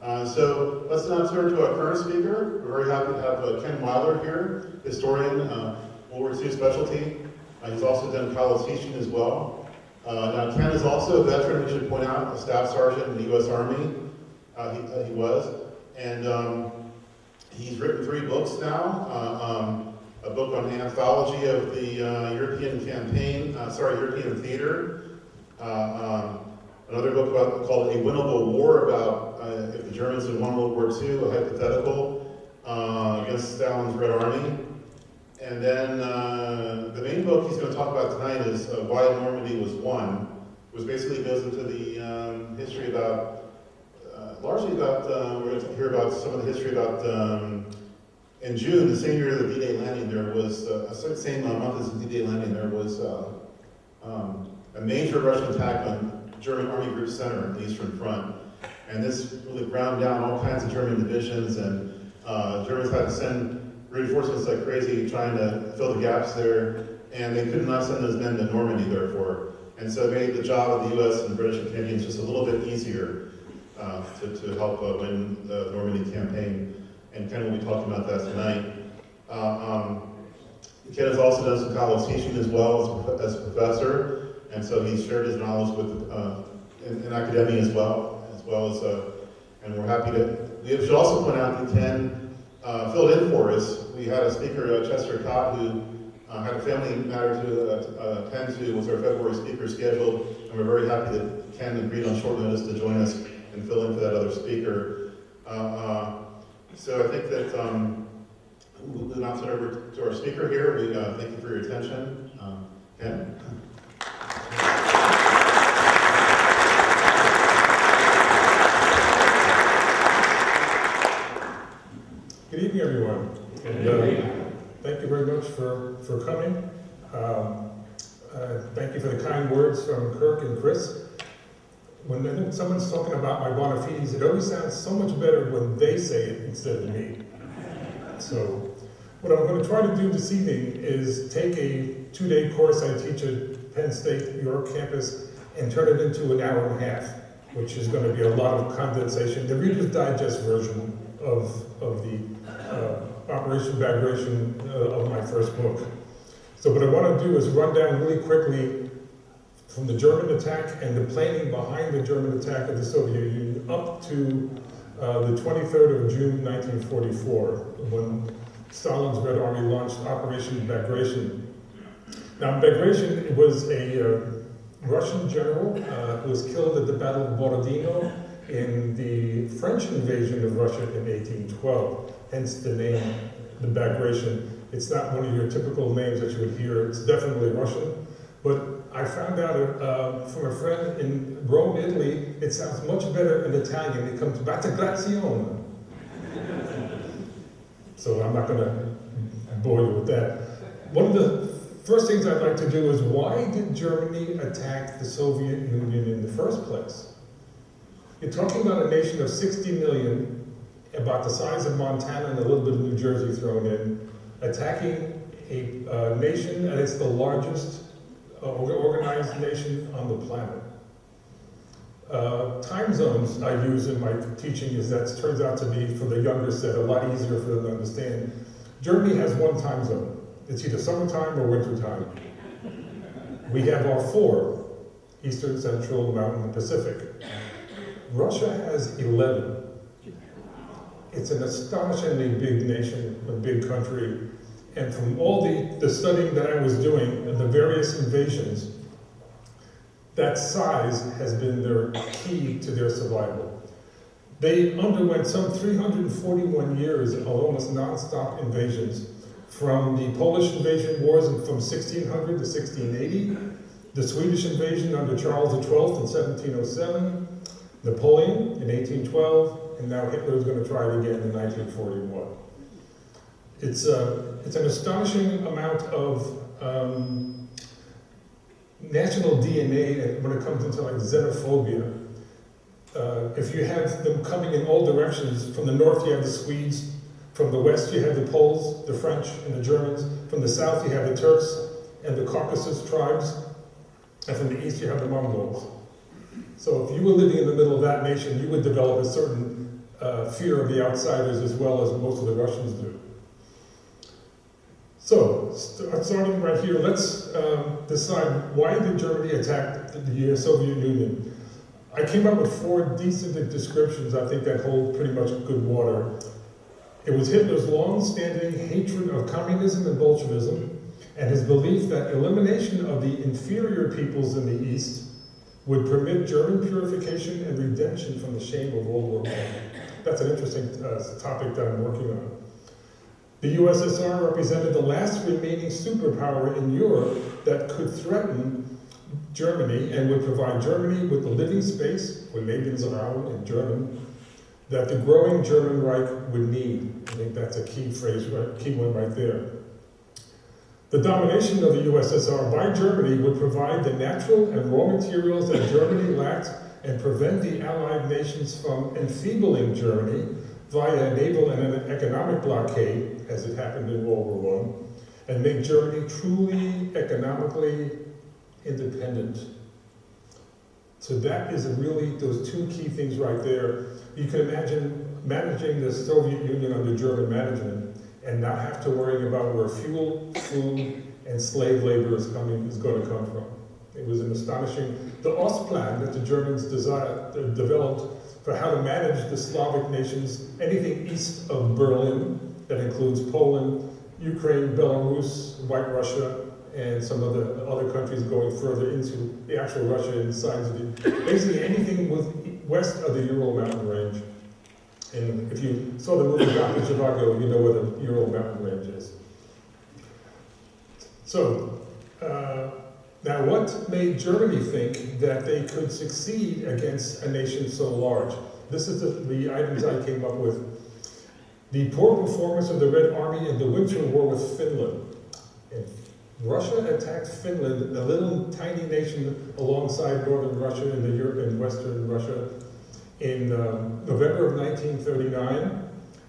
So let's now turn to our current speaker. We're very happy to have Ken Weiler here, historian, World War II specialty. He's also done college teaching as well. Now Ken is also a veteran, we should point out, a staff sergeant in the U.S. Army. He was. And he's written 3 books now. A book on the anthology of the European campaign, European theater. Another book called A Winnable War, about if the Germans had won World War II, a hypothetical against Stalin's Red Army. And then the main book he's going to talk about tonight is Why Normandy Was Won, which basically goes into the history about, largely about, we're going to hear about some of the history about, in June, the same year of the D-Day landing, there was, same month as the D-Day landing, there was a major Russian attack on German Army Group Center in the Eastern Front. And this really ground down all kinds of German divisions, and Germans had to send reinforcements like crazy trying to fill the gaps there, and they could not send those men to Normandy, therefore. And so it made the job of the US and British and Canadians just a little bit easier to help win the Normandy campaign. And Ken will be talking about that tonight. Ken has also done some college teaching as well as a professor, and so he's shared his knowledge with in academia as well as and we're happy to. We should also point out that Ken filled in for us. We had a speaker, Chester Cott, who had a family matter to attend to, was our February speaker scheduled, and we're very happy that Ken agreed on short notice to join us and fill in for that other speaker. So I think that we'll now turn over to our speaker here. We thank you for your attention. Ken? Good evening, everyone. And, thank you very much for coming. Thank you for the kind words from Kirk and Chris. When someone's talking about my bona fides, it always sounds so much better when they say it instead of me. So what I'm going to try to do this evening is take a 2-day course I teach at Penn State, New York campus, and turn it into an hour and a half, which is going to be a lot of condensation, the Reader's Digest version of the Operation Bagration of my first book. So what I want to do is run down really quickly from the German attack and the planning behind the German attack of the Soviet Union up to the 23rd of June 1944, when Stalin's Red Army launched Operation Bagration. Now, Bagration was a Russian general who was killed at the Battle of Borodino in the French invasion of Russia in 1812, hence the name, the Bagration. It's not one of your typical names that you would hear. It's definitely Russian, but I found out from a friend in Rome, Italy, it sounds much better in Italian. It comes Battigrazione. So I'm not going to bore you with that. One of the first things I'd like to do is, why did Germany attack the Soviet Union in the first place? You're talking about a nation of 60 million, about the size of Montana and a little bit of New Jersey thrown in, attacking a nation, and it's the largest organized nation on the planet. Time zones I use in my teaching turns out to be, for the younger set, a lot easier for them to understand. Germany has one time zone. It's either summertime or wintertime. We have our 4, Eastern, Central, Mountain, and Pacific. Russia has 11. It's an astonishingly big nation, a big country. And from all the studying that I was doing and the various invasions, that size has been their key to their survival. They underwent some 341 years of almost non-stop invasions, from the Polish invasion wars from 1600 to 1680, the Swedish invasion under Charles XII in 1707, Napoleon in 1812, and now Hitler is going to try it again in 1941. It's an astonishing amount of national DNA when it comes into like xenophobia. If you have them coming in all directions, from the north you have the Swedes, from the west you have the Poles, the French, and the Germans, from the south you have the Turks and the Caucasus tribes, and from the east you have the Mongols. So if you were living in the middle of that nation, you would develop a certain fear of the outsiders as well as most of the Russians do. So, starting right here, let's decide why did Germany attack the Soviet Union? I came up with 4 decent descriptions, I think, that hold pretty much good water. It was Hitler's long-standing hatred of communism and Bolshevism, and his belief that elimination of the inferior peoples in the East would permit German purification and redemption from the shame of World War I. That's an interesting topic that I'm working on. The USSR represented the last remaining superpower in Europe that could threaten Germany and would provide Germany with the living space, or Lebensraum in German, that the growing German Reich would need. I think that's a key phrase, key one right there. The domination of the USSR by Germany would provide the natural and raw materials that Germany lacked and prevent the Allied nations from enfeebling Germany via a naval and an economic blockade, as it happened in World War I, and make Germany truly economically independent. So that is really those 2 key things right there. You can imagine managing the Soviet Union under German management and not have to worry about where fuel, food, and slave labor is going to come from. It was an astonishing, the Ostplan that the Germans developed for how to manage the Slavic nations, anything east of Berlin, that includes Poland, Ukraine, Belarus, White Russia, and some of the other countries going further into the actual Russia inside of the, basically anything west of the Ural mountain range. And if you saw the movie Dr. Zhivago, you know where the Ural mountain range is. So, now what made Germany think that they could succeed against a nation so large? This is the items I came up with. The poor performance of the Red Army in the Winter War with Finland. And Russia attacked Finland, a little tiny nation alongside northern Russia and Europe and western Russia, in November of 1939,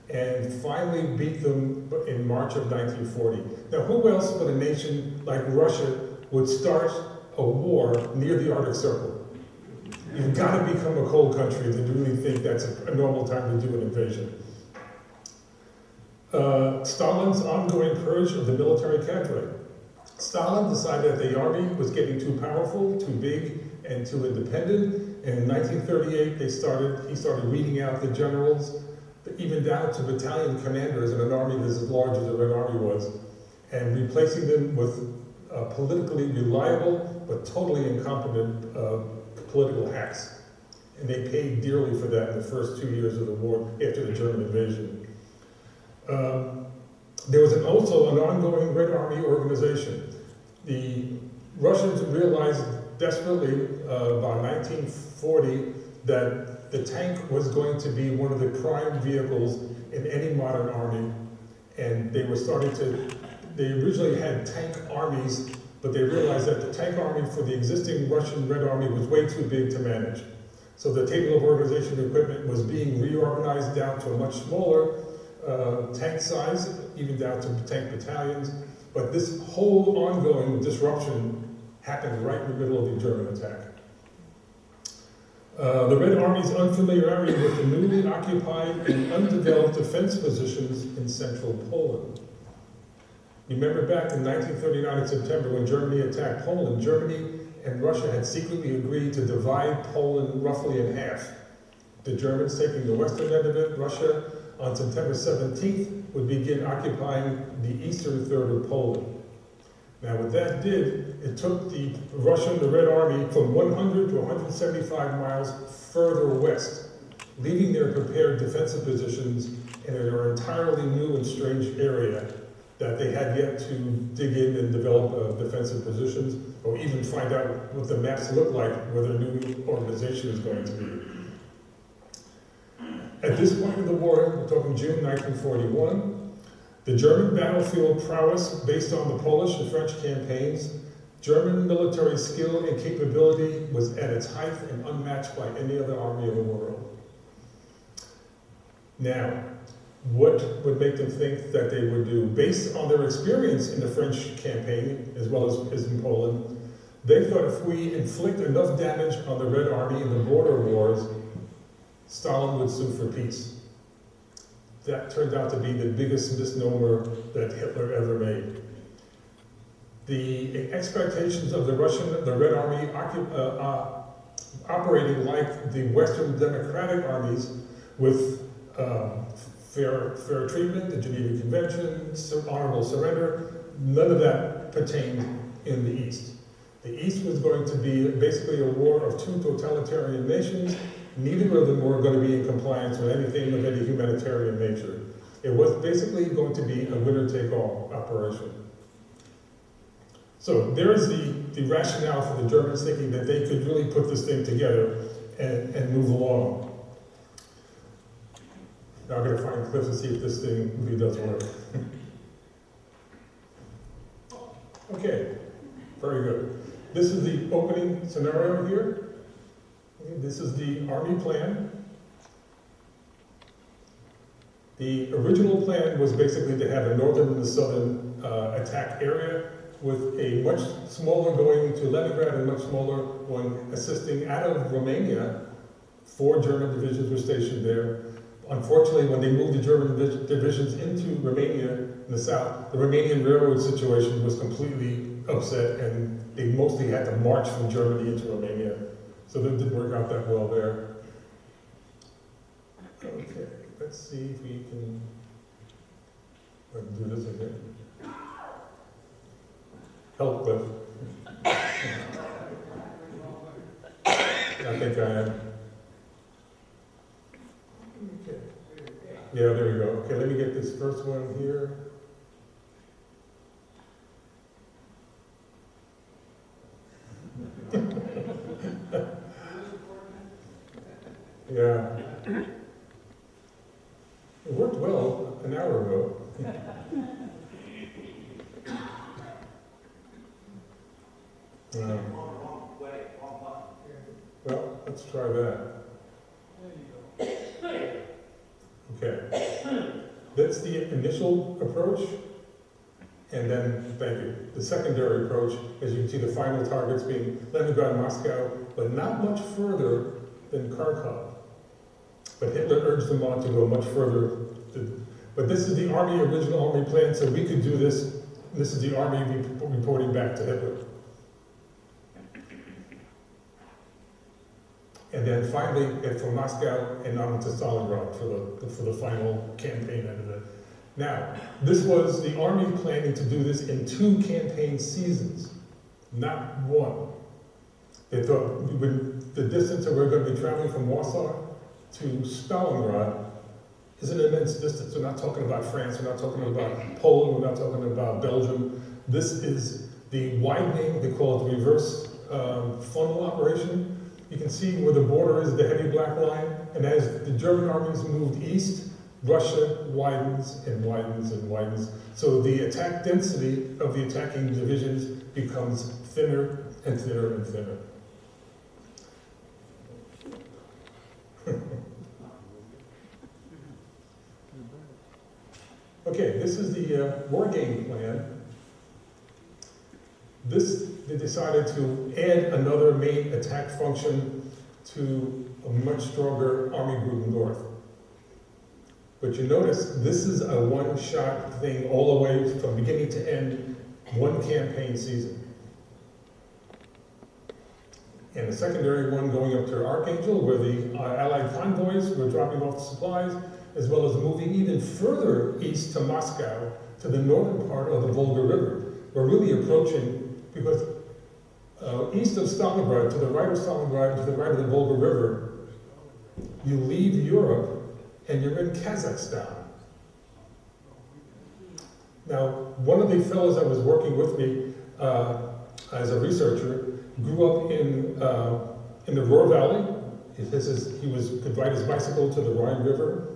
and finally beat them in March of 1940. Now, who else but a nation like Russia would start a war near the Arctic Circle? You've got to become a cold country to really think that's a normal time to do an invasion. Stalin's ongoing purge of the military cadre. Stalin decided that the army was getting too powerful, too big, and too independent. And in 1938, he started weeding out the generals, even down to battalion commanders in an army that's as large as the Red Army was, and replacing them with politically reliable but totally incompetent political hacks. And they paid dearly for that in the first 2 years of the war after the German invasion. There was also an ongoing Red Army organization. The Russians realized desperately by 1940 that the tank was going to be one of the prime vehicles in any modern army. And they originally had tank armies, but they realized that the tank army for the existing Russian Red Army was way too big to manage. So the table of organization equipment was being reorganized down to a much smaller tank size, even down to tank battalions. But this whole ongoing disruption happened right in the middle of the German attack. The Red Army's unfamiliarity with the newly occupied and undeveloped defense positions in central Poland. Remember back in 1939 in September when Germany attacked Poland, Germany and Russia had secretly agreed to divide Poland roughly in half. The Germans taking the western end of it, Russia on September 17th would begin occupying the eastern third of Poland. Now what that did, it took the Red Army from 100 to 175 miles further west, leaving their prepared defensive positions in an entirely new and strange area that they had yet to dig in and develop defensive positions, or even find out what the maps look like, where their new organization is going to be. At this point in the war, we're talking June 1941, the German battlefield prowess based on the Polish and French campaigns, German military skill and capability was at its height and unmatched by any other army in the world. Now, what would make them think that they would do? Based on their experience in the French campaign, as well as in Poland, they thought if we inflict enough damage on the Red Army in the border wars, Stalin would sue for peace. That turned out to be the biggest misnomer that Hitler ever made. The expectations of the Red Army operating like the Western democratic armies with fair treatment, the Geneva Convention, honorable surrender, none of that pertained in the East. The East was going to be basically a war of two totalitarian nations. Neither of them were going to be in compliance with anything of any humanitarian nature. It was basically going to be a winner-take-all operation. So there's the rationale for the Germans thinking that they could really put this thing together and move along. Now I'm going to find clips and see if this thing really does work. Okay, very good. This is the opening scenario here. Okay, this is the Army plan. The original plan was basically to have a northern and a southern attack area, with a much smaller going to Leningrad and much smaller one assisting out of Romania. 4 German divisions were stationed there. Unfortunately, when they moved the German divisions into Romania in the south, the Romanian railroad situation was completely upset, and they mostly had to march from Germany into Romania. So that didn't work out that well there. Okay, let's see if we can do this again. Help, Cliff. I think I am. Okay. Yeah, there we go. Okay, let me get this first one here. Yeah. It worked well an hour ago. Well, let's try that. Okay. That's the initial approach. And then, thank you, the secondary approach, as you can see, the final targets being Leningrad, Moscow, but not much further than Kharkov. But Hitler urged them on to go much further. But this is the original army plan, so we could do this. This is the army reporting back to Hitler. And then finally, from Moscow and on to Stalingrad for the final campaign end of it. Now, this was the army planning to do this in 2 campaign seasons, not 1. They thought the distance that we're going to be traveling from Warsaw to Stalingrad is an immense distance. We're not talking about France, we're not talking about Poland, we're not talking about Belgium. This is the widening, they call it the reverse funnel operation. You can see where the border is, the heavy black line, and as the German armies moved east, Russia widens and widens and widens. So the attack density of the attacking divisions becomes thinner and thinner and thinner. Okay, this is the war game plan. They decided to add another main attack function to a much stronger army group north. But you notice this is a one-shot thing all the way from beginning to end, 1 campaign season. And a secondary one going up to Archangel, where the Allied convoys were dropping off the supplies, as well as moving even further east to Moscow, to the northern part of the Volga River. We're really approaching, because east of Stalingrad, to the right of Stalingrad, to the right of the Volga River, you leave Europe and you're in Kazakhstan. Now, one of the fellows that was working with me as a researcher grew up in the Ruhr Valley. He could ride his bicycle to the Rhine River.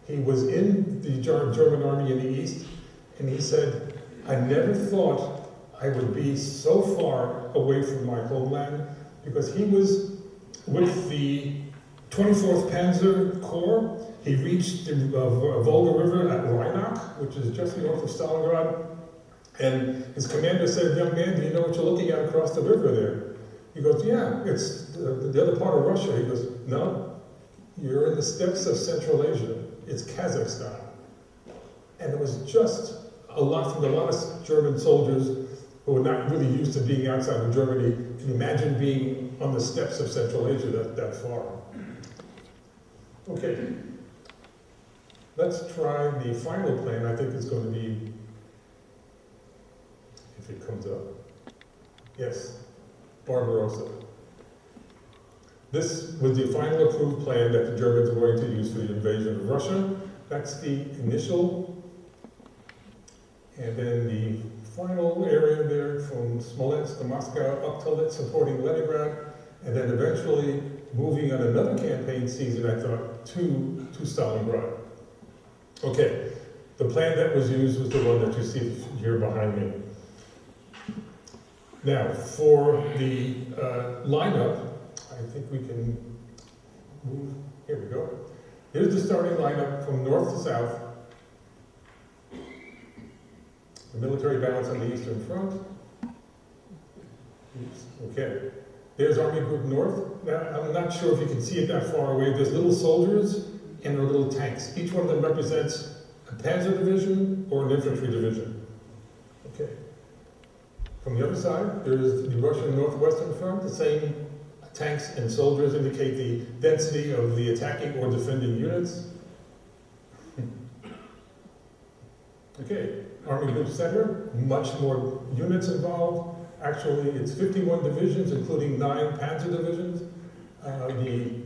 He was in the German army in the east, and he said, I never thought I would be so far away from my homeland, because he was with the 24th Panzer Corps. He reached the Volga River at Rheinach, which is just north of Stalingrad, and his commander said, young man, do you know what you're looking at across the river there? He goes, yeah, it's the other part of Russia. He goes, no, You're in the steppes of Central Asia. It's Kazakhstan. And it was just a lot from a lot of German soldiers who were not really used to being outside of Germany. Can you imagine being on the steppes of Central Asia that far? Okay. Let's try the final plan. I think it's going to be, if it comes up. Yes, Barbarossa. This was the final approved plan that the Germans were going to use for the invasion of Russia. That's the initial. And then the final area there from Smolensk to Moscow up to supporting Leningrad, and then eventually moving on another campaign season, I thought, to Stalingrad. Okay, the plan that was used was the one that you see here behind me. Now, for the lineup, I think we can move, here we go. Here's the starting lineup from north to south. The military balance on the Eastern Front. Oops, okay. There's Army Group North. Now, I'm not sure if you can see it that far away. There's little soldiers and there are little tanks. Each one of them represents a panzer division or an infantry division. Okay. From the other side, there's the Russian Northwestern Front. The same tanks and soldiers indicate the density of the attacking or defending units. Okay. Army Group Center, much more units involved. Actually, it's 51 divisions, including 9 panzer divisions. The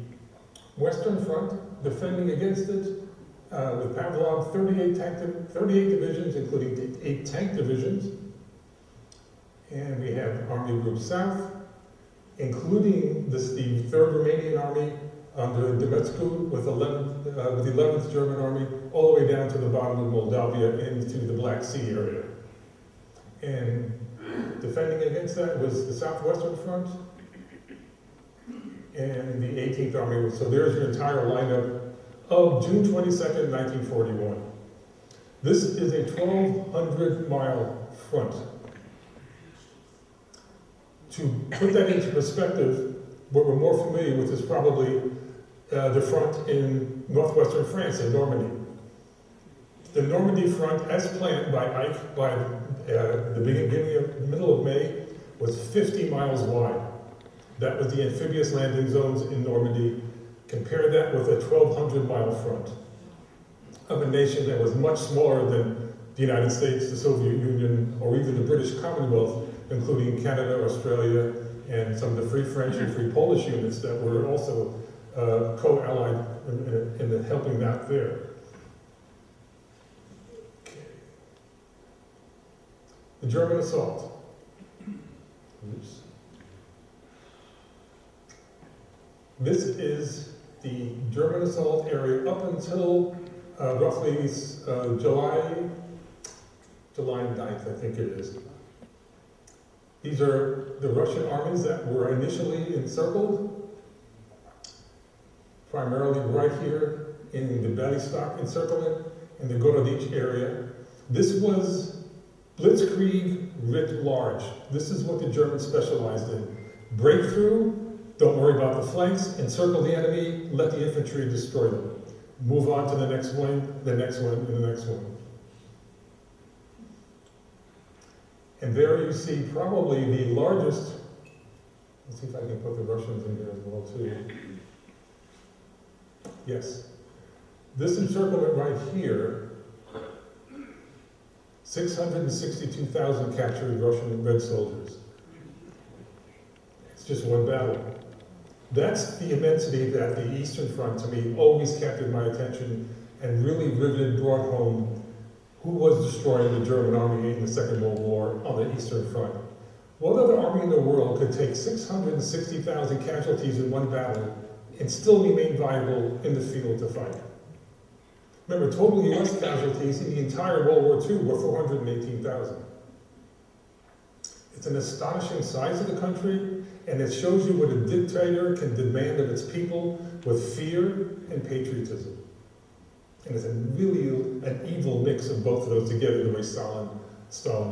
Western Front, defending against it, with Pavlov, 38 divisions, including 8 tank divisions. And we have Army Group South, including the 3rd Romanian Army under Demetscu with the 11th German Army, all the way down to the bottom of Moldavia into the Black Sea area. And defending against that was the Southwestern Front and the 18th Army. So there's your entire lineup of June 22nd, 1941. This is a 1,200-mile front. To put that into perspective, what we're more familiar with is probably the front in northwestern France, in Normandy. The Normandy front, as planned by Ike by the middle of May, was 50 miles wide. That was the amphibious landing zones in Normandy. Compare that with a 1,200-mile front of a nation that was much smaller than the United States, the Soviet Union, or even the British Commonwealth, including Canada, Australia, and some of the Free French and Free Polish units that were also co-allied in helping out there. Okay. The German assault. Oops. This is the German assault area up until roughly July 9th, I think it is. These are the Russian armies that were initially encircled, primarily right here in the Bialystok encirclement in the Gorodich area. This was blitzkrieg writ large. This is what the Germans specialized in. Breakthrough, don't worry about the flanks, encircle the enemy, let the infantry destroy them. Move on to the next one, the next one, and the next one. And there you see probably the largest, let's see if I can put the Russians in here as well too. Yes. This encirclement right here, 662,000 captured Russian Red soldiers. It's just one battle. That's the immensity that the Eastern Front, to me, always captured my attention and really riveted, brought home who was destroying the German army in the Second World War on the Eastern Front. What other army in the world could take 660,000 casualties in one battle and still remain viable in the field to fight? Remember, total US casualties in the entire World War II were 418,000. It's an astonishing size of the country, and it shows you what a dictator can demand of its people with fear and patriotism. And it's really an evil mix of both of those together, the way Stalin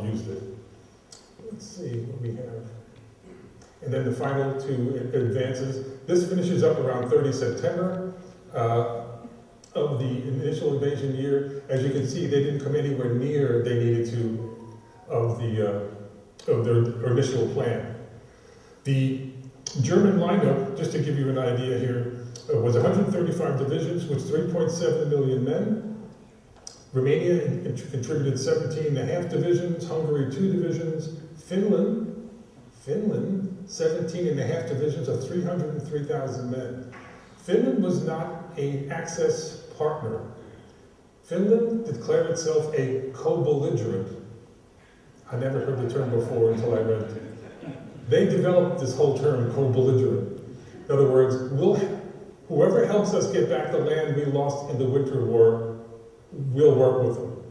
used it. Let's see what we have. And then the final two advances. This finishes up around 30 September. of the initial invasion year. As you can see, they didn't come anywhere near they needed to of their initial plan. The German lineup, just to give you an idea here, was 135 divisions with 3.7 million men. Romania contributed 17.5 divisions, Hungary 2 divisions, Finland 17.5 divisions of 303,000 men. Finland was not an Axis partner. Finland declared itself a co-belligerent. I never heard the term before until I read it. They developed this whole term, co-belligerent. In other words, whoever helps us get back the land we lost in the Winter War, we'll work with them.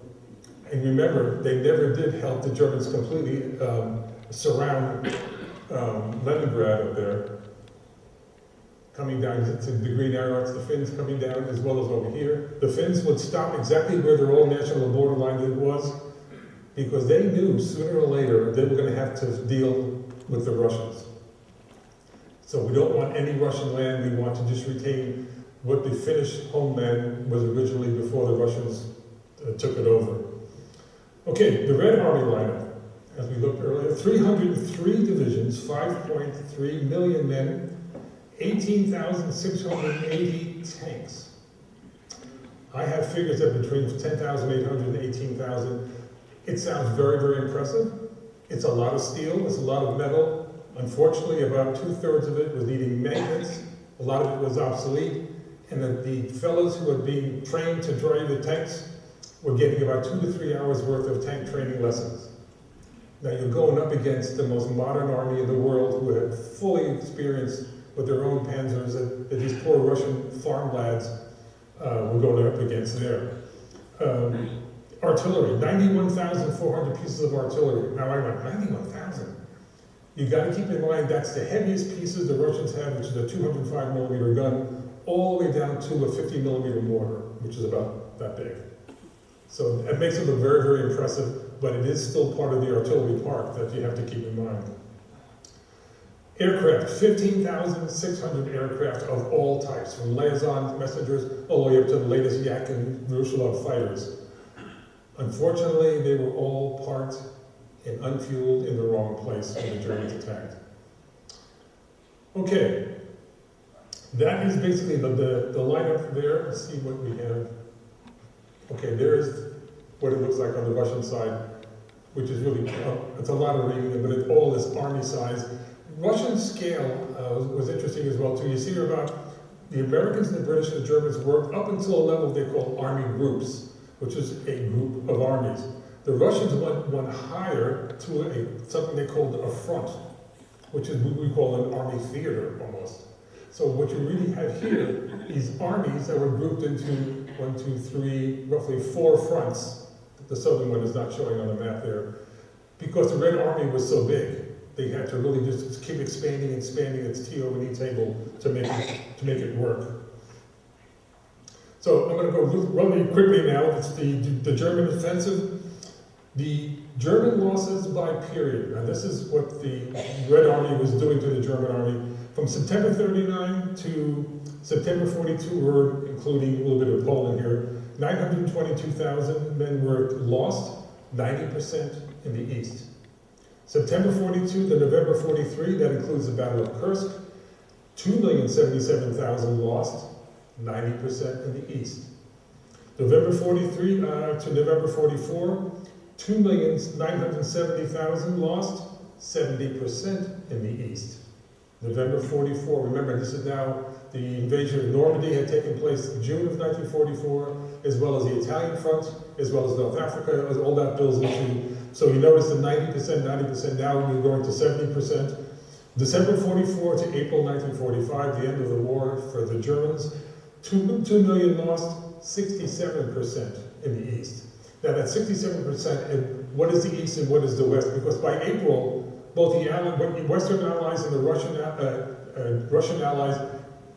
And remember, they never did help the Germans completely surround Leningrad up there. Coming down to the Green Arrows, the Finns coming down as well as over here. The Finns would stop exactly where their old national borderline was, because they knew sooner or later they were going to have to deal with the Russians. So we don't want any Russian land, we want to just retain what the Finnish homeland was originally before the Russians took it over. Okay, the Red Army lineup, as we looked earlier, 303 divisions, 5.3 million men, 18,680 tanks. I have figures that between 10,800 and 18,000. It sounds very, very impressive. It's a lot of steel, it's a lot of metal. Unfortunately, about 2/3 of it was needing maintenance. A lot of it was obsolete. And the fellows who were being trained to drive the tanks were getting about 2 to 3 hours worth of tank training lessons. Now you're going up against the most modern army in the world who had fully experienced with their own panzers that these poor Russian farm lads were going up against there. Artillery, 91,400 pieces of artillery. Now I went, 91,000? You got to keep in mind that's the heaviest pieces the Russians have, which is a 205 millimeter gun, all the way down to a 50 millimeter mortar, which is about that big. So it makes it look very, very impressive, but it is still part of the artillery park that you have to keep in mind. Aircraft, 15,600 aircraft of all types, from liaison messengers all the way up to the latest Yak and Vrushilov fighters. Unfortunately, they were all parked and unfueled in the wrong place when the Germans attacked. Okay, that is basically the lineup there. Let's see what we have. Okay, there's what it looks like on the Russian side, which is really, it's a lot of reading, but it's all this army size. Russian scale was interesting as well too. You see about the Americans and the British and the Germans worked up until a level they call army groups, which is a group of armies. The Russians went one higher to something they called a front, which is what we call an army theater almost. So what you really have here is armies that were grouped into 1, 2, 3, roughly 4 fronts. The southern one is not showing on the map there. Because the Red Army was so big, they had to really just keep expanding its TO&E table to make it work. So I'm going to go really quickly now. It's the German offensive. The German losses by period. Now this is what the Red Army was doing to the German Army. From September 39 to September 42, we're including a little bit of Poland here, 922,000 men were lost, 90% in the east. September 42 to November 43, that includes the Battle of Kursk, 2,077,000 lost, 90% in the east. November 43 to November 44, 2,970,000 lost, 70% in the east. November 44, remember this is now the invasion of Normandy had taken place in June of 1944, as well as the Italian front, as well as North Africa, all that builds into. So you notice the 90%, now we're going to 70%. December 44 to April 1945, the end of the war for the Germans, 2 million lost, 67% in the east. Now that 67%, and what is the east and what is the west? Because by April, both the Western allies and the Russian allies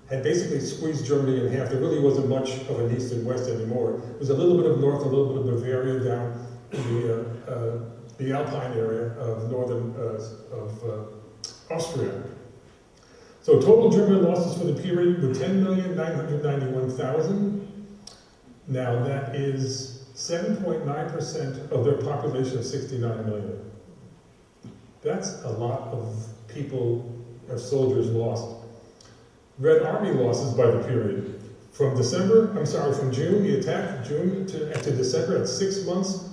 had basically squeezed Germany in half. There really wasn't much of an east and west anymore. It was a little bit of north, a little bit of Bavaria down in the Alpine area of northern of Austria. So total German losses for the period were 10,991,000. Now that is 7.9% of their population of 69 million. That's a lot of people, of soldiers lost. Red Army losses by the period. From June, the attack, June to December, at 6 months,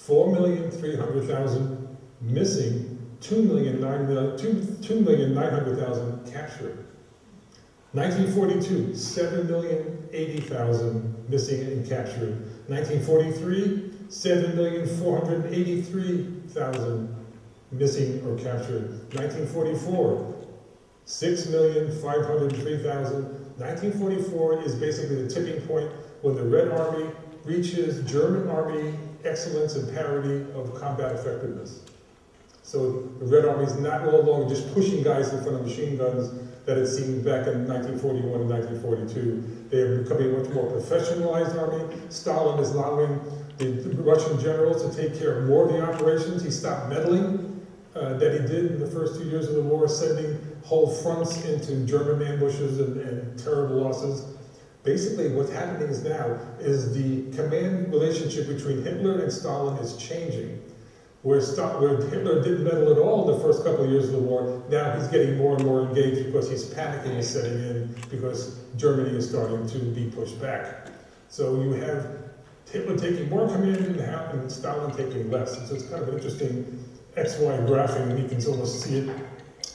4,300,000 missing, 2,900,000 captured. 1942, 7,080,000 missing and captured. 1943, 7,483,000 missing or captured. 1944, 6,503,000. 1944 is basically the tipping point when the Red Army reaches German Army excellence and parity of combat effectiveness. So the Red Army is not no longer just pushing guys in front of machine guns that it seemed back in 1941 and 1942. They are becoming a much more professionalized army. Stalin is allowing the Russian generals to take care of more of the operations. He stopped meddling that he did in the first 2 years of the war, sending whole fronts into German ambushes and terrible losses. Basically, what's happening now is the command relationship between Hitler and Stalin is changing. Where Hitler didn't meddle at all in the first couple of years of the war, now he's getting more and more engaged because his panicking is setting in because Germany is starting to be pushed back. So you have Hitler taking more command and Stalin taking less. So it's kind of an interesting XY graphic, and you can almost see it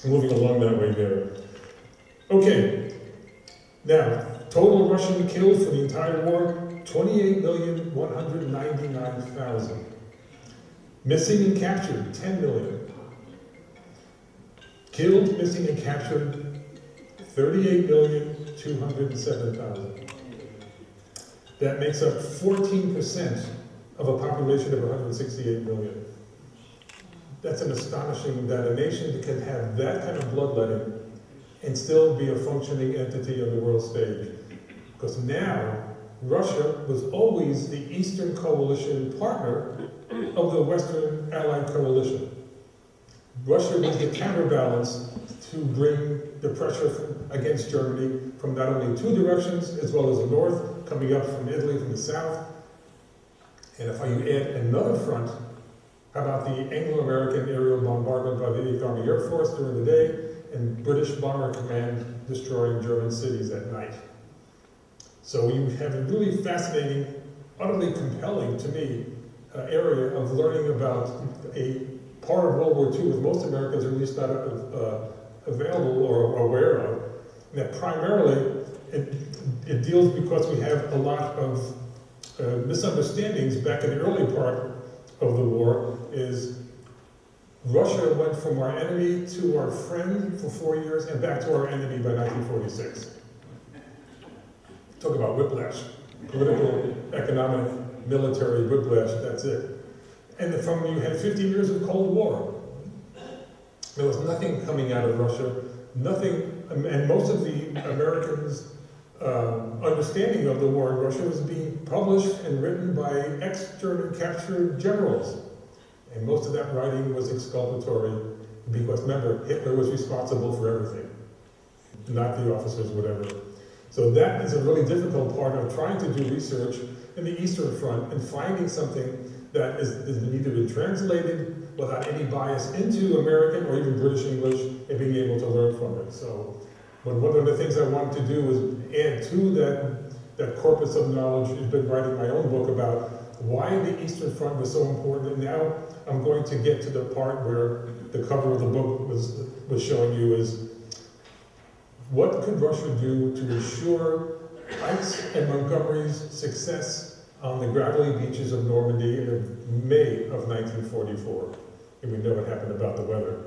moving along that way there. Okay, now, total Russian killed for the entire war, 28,199,000. Missing and captured, 10 million. Killed, missing, and captured, 38,207,000. That makes up 14% of a population of 168 million. That's an astonishing that a nation can have that kind of bloodletting and still be a functioning entity on the world stage. Because now, Russia was always the Eastern Coalition partner of the Western Allied Coalition. Russia was the counterbalance to bring the pressure against Germany from not only two directions, as well as the north, coming up from Italy from the south. And if you add another front, how about the Anglo-American aerial bombardment by the 8th Army Air Force during the day, and British Bomber Command destroying German cities at night. So you have a really fascinating, utterly compelling, to me, area of learning about a part of World War II that most Americans are at least not available or aware of. And that primarily it deals because we have a lot of misunderstandings back in the early part of the war. Is Russia went from our enemy to our friend for 4 years and back to our enemy by 1946. Talk about whiplash. Political, economic, military whiplash, that's it. And you had 15 years of Cold War. There was nothing coming out of Russia, nothing, and most of the Americans' understanding of the war in Russia was being published and written by ex-German captured generals. And most of that writing was exculpatory because, remember, Hitler was responsible for everything, not the officers, whatever. So that is a really difficult part of trying to do research in the Eastern Front and finding something that has either been translated without any bias into American or even British English and being able to learn from it. So one of the things I wanted to do was add to that corpus of knowledge. I've been writing my own book about why the Eastern Front was so important, and now I'm going to get to the part where the cover of the book was showing you is what could Russia do to ensure Ike's and Montgomery's success on the gravelly beaches of Normandy in May of 1944. And we know what happened about the weather.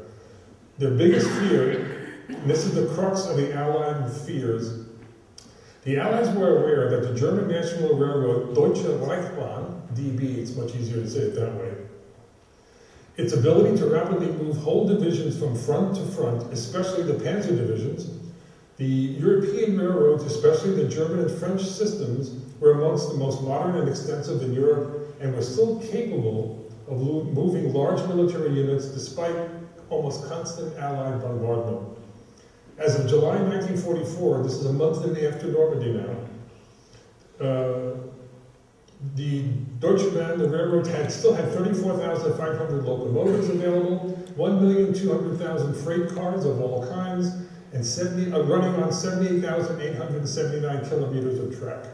Their biggest fear, and this is the crux of the Allied fears, the Allies were aware that the German National Railroad, Deutsche Reichsbahn, DB, it's much easier to say it that way, its ability to rapidly move whole divisions from front to front, especially the panzer divisions, the European railroads, especially the German and French systems, were amongst the most modern and extensive in Europe and were still capable of moving large military units despite almost constant Allied bombardment. As of July 1944, this is a month and after Normandy now, the Deutsche Bahn, the railroad, still had 34,500 locomotives available, 1,200,000 freight cars of all kinds, and running on 78,879 kilometers of track.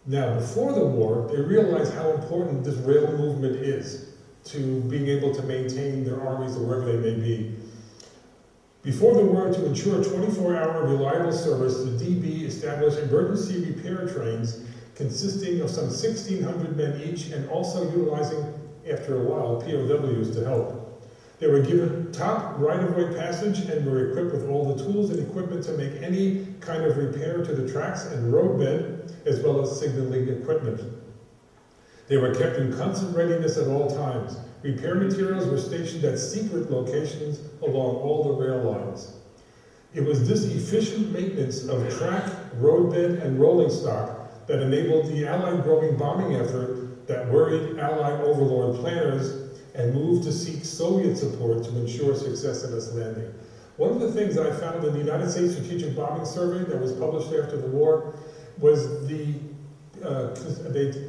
Now, before the war, they realized how important this rail movement is to being able to maintain their armies or wherever they may be. Before the war, to ensure 24-hour reliable service, the DB established emergency repair trains consisting of some 1,600 men each, and also utilizing, after a while, POWs to help. They were given top right-of-way passage and were equipped with all the tools and equipment to make any kind of repair to the tracks and roadbed, as well as signaling equipment. They were kept in constant readiness at all times. Repair materials were stationed at secret locations along all the rail lines. It was this efficient maintenance of track, roadbed, and rolling stock that enabled the Allied growing bombing effort that worried Allied overlord planners and moved to seek Soviet support to ensure success in this landing. One of the things I found in the United States Strategic Bombing Survey that was published after the war was they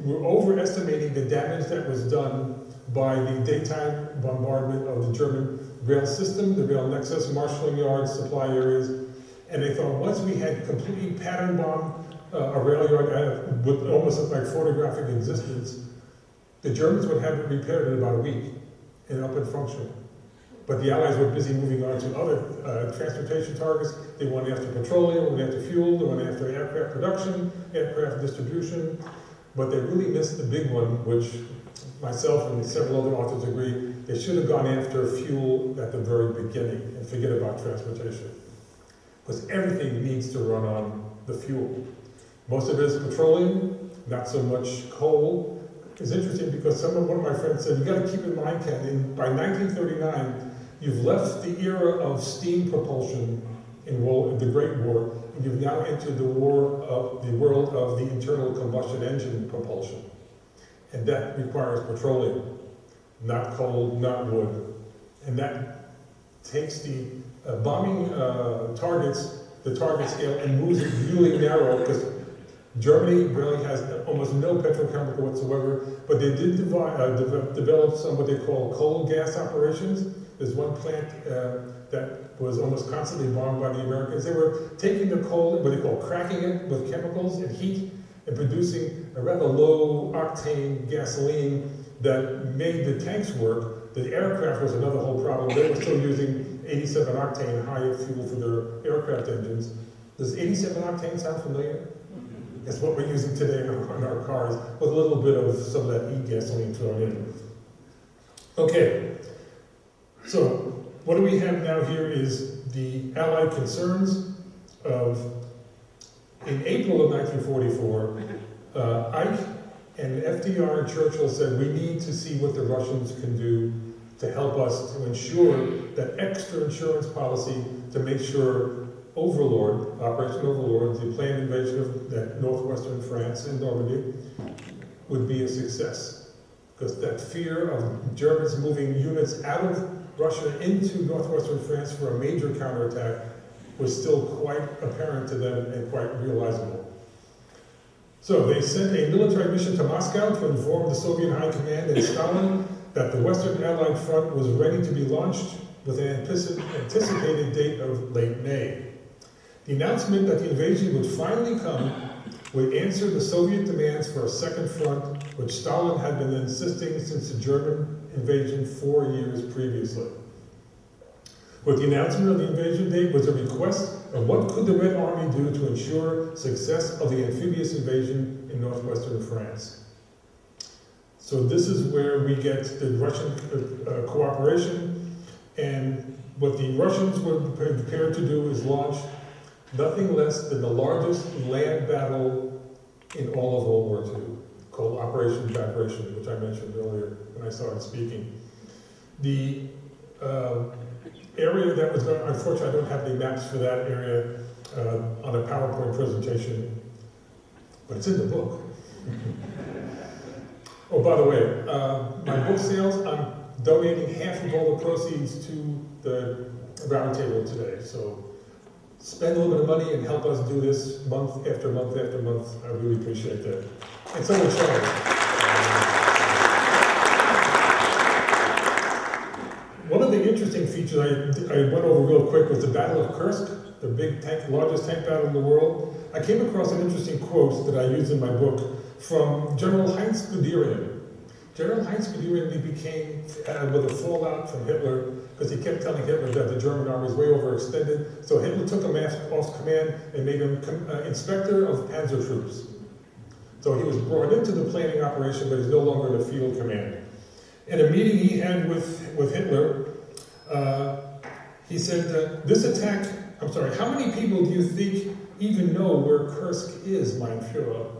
were overestimating the damage that was done by the daytime bombardment of the German rail system, the rail nexus, marshalling yards, supply areas, and they thought once we had completely pattern bombed a rail yard with almost like photographic existence, the Germans would have it repaired in about a week and up and functioning. But the Allies were busy moving on to other transportation targets. They went after petroleum, they went after fuel, they went after aircraft production, aircraft distribution, but they really missed the big one, which myself and several other authors agree, they should have gone after fuel at the very beginning and forget about transportation. Because everything needs to run on the fuel. Most of it is petroleum, not so much coal. It's interesting because one of my friends said, you got to keep in mind, Ken, by 1939, you've left the era of steam propulsion in the Great War, and you've now entered the world of the internal combustion engine propulsion. And that requires petroleum, not coal, not wood. And that takes the bombing targets, the target scale, and moves it really narrow, because Germany really has almost no petrochemical whatsoever, but they did develop some what they call coal gas operations. There's one plant that was almost constantly bombed by the Americans. They were taking the coal, what they call cracking it with chemicals and heat, and producing a rather low octane gasoline that made the tanks work. The aircraft was another whole problem. They were still using 87 octane high fuel for their aircraft engines. Does 87 octane sound familiar? That's what we're using today in our cars, with a little bit of some of that e-gasoline thrown in. Okay, so what do we have now here is the Allied concerns of, in April of 1944, Ike and FDR and Churchill said, we need to see what the Russians can do to help us to ensure that extra insurance policy to make sure Operation Overlord, the planned invasion of northwestern France and Normandy, would be a success. Because that fear of Germans moving units out of Russia into northwestern France for a major counterattack was still quite apparent to them and quite realizable. So they sent a military mission to Moscow to inform the Soviet High Command and Stalin that the Western Allied front was ready to be launched with an anticipated date of late May. The announcement that the invasion would finally come would answer the Soviet demands for a second front, which Stalin had been insisting since the German invasion 4 years previously. With the announcement of the invasion date was a request of what could the Red Army do to ensure success of the amphibious invasion in northwestern France. So this is where we get the Russian cooperation, and what the Russians were prepared to do is launch nothing less than the largest land battle in all of World War II, called Operation Bagration, which I mentioned earlier when I started speaking. The area that was going, unfortunately I don't have the maps for that area on a PowerPoint presentation, but it's in the book. Oh, by the way, my book sales, I'm donating half of all the proceeds to the roundtable today. So spend a little bit of money and help us do this month after month after month. I really appreciate that. And so will Charlie. One of the interesting features I went over real quick was the Battle of Kursk, the largest tank battle in the world. I came across an interesting quote that I used in my book from General Heinz Guderian. General Heinz Guderian became, with a fallout from Hitler, because he kept telling Hitler that the German army was way overextended. So Hitler took him off command and made him inspector of panzer troops. So he was brought into the planning operation, but he's no longer in the field command. In a meeting he had with Hitler, he said, how many people do you think even know where Kursk is, mein Führer?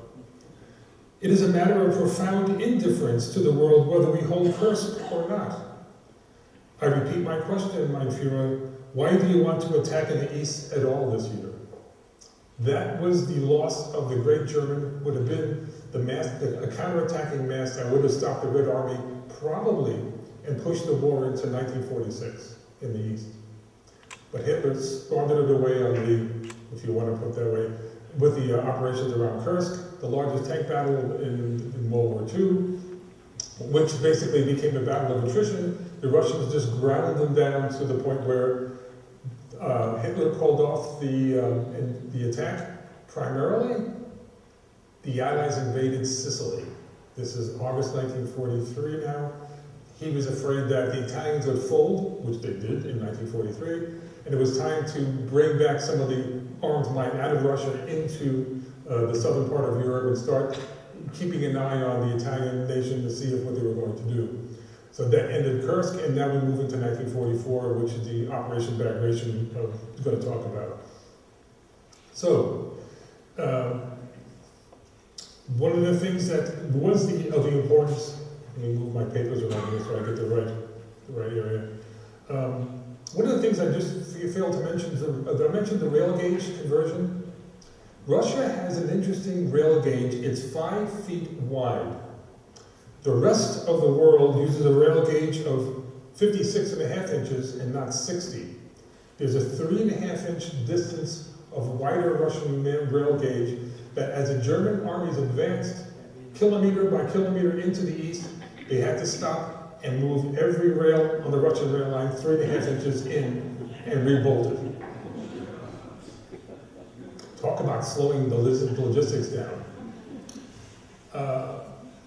It is a matter of profound indifference to the world whether we hold Kursk or not. I repeat my question, mein Führer, why do you want to attack in the east at all this year? That was the loss of the great German, would have been a counterattacking mass that would have stopped the Red Army probably and pushed the war into 1946 in the east. But Hitler squandered it away on the, if you want to put it that way, with the operations around Kursk, the largest tank battle in World War II, which basically became a battle of attrition. The Russians just ground them down to the point where Hitler called off the attack. Primarily, the Allies invaded Sicily. This is August 1943 now. He was afraid that the Italians would fold, which they did in 1943, and it was time to bring back some of the armed might out of Russia into the southern part of Europe and start keeping an eye on the Italian nation to see what they were going to do. So that ended Kursk, and now we move into 1944, which is the Operation Bagration I'm going to talk about. So, one of the things that was of the importance, let me move my papers around here so I get the right area. One of the things I just failed to mention is I mentioned the rail gauge conversion. Russia has an interesting rail gauge. It's 5 feet wide. The rest of the world uses a rail gauge of 56.5 inches and not 60. There's a 3.5-inch distance of wider Russian rail gauge that as the German armies advanced kilometer by kilometer into the east, they had to stop and move every rail on the Russian rail line 3.5 inches in and rebuild it. Talk about slowing the logistics down.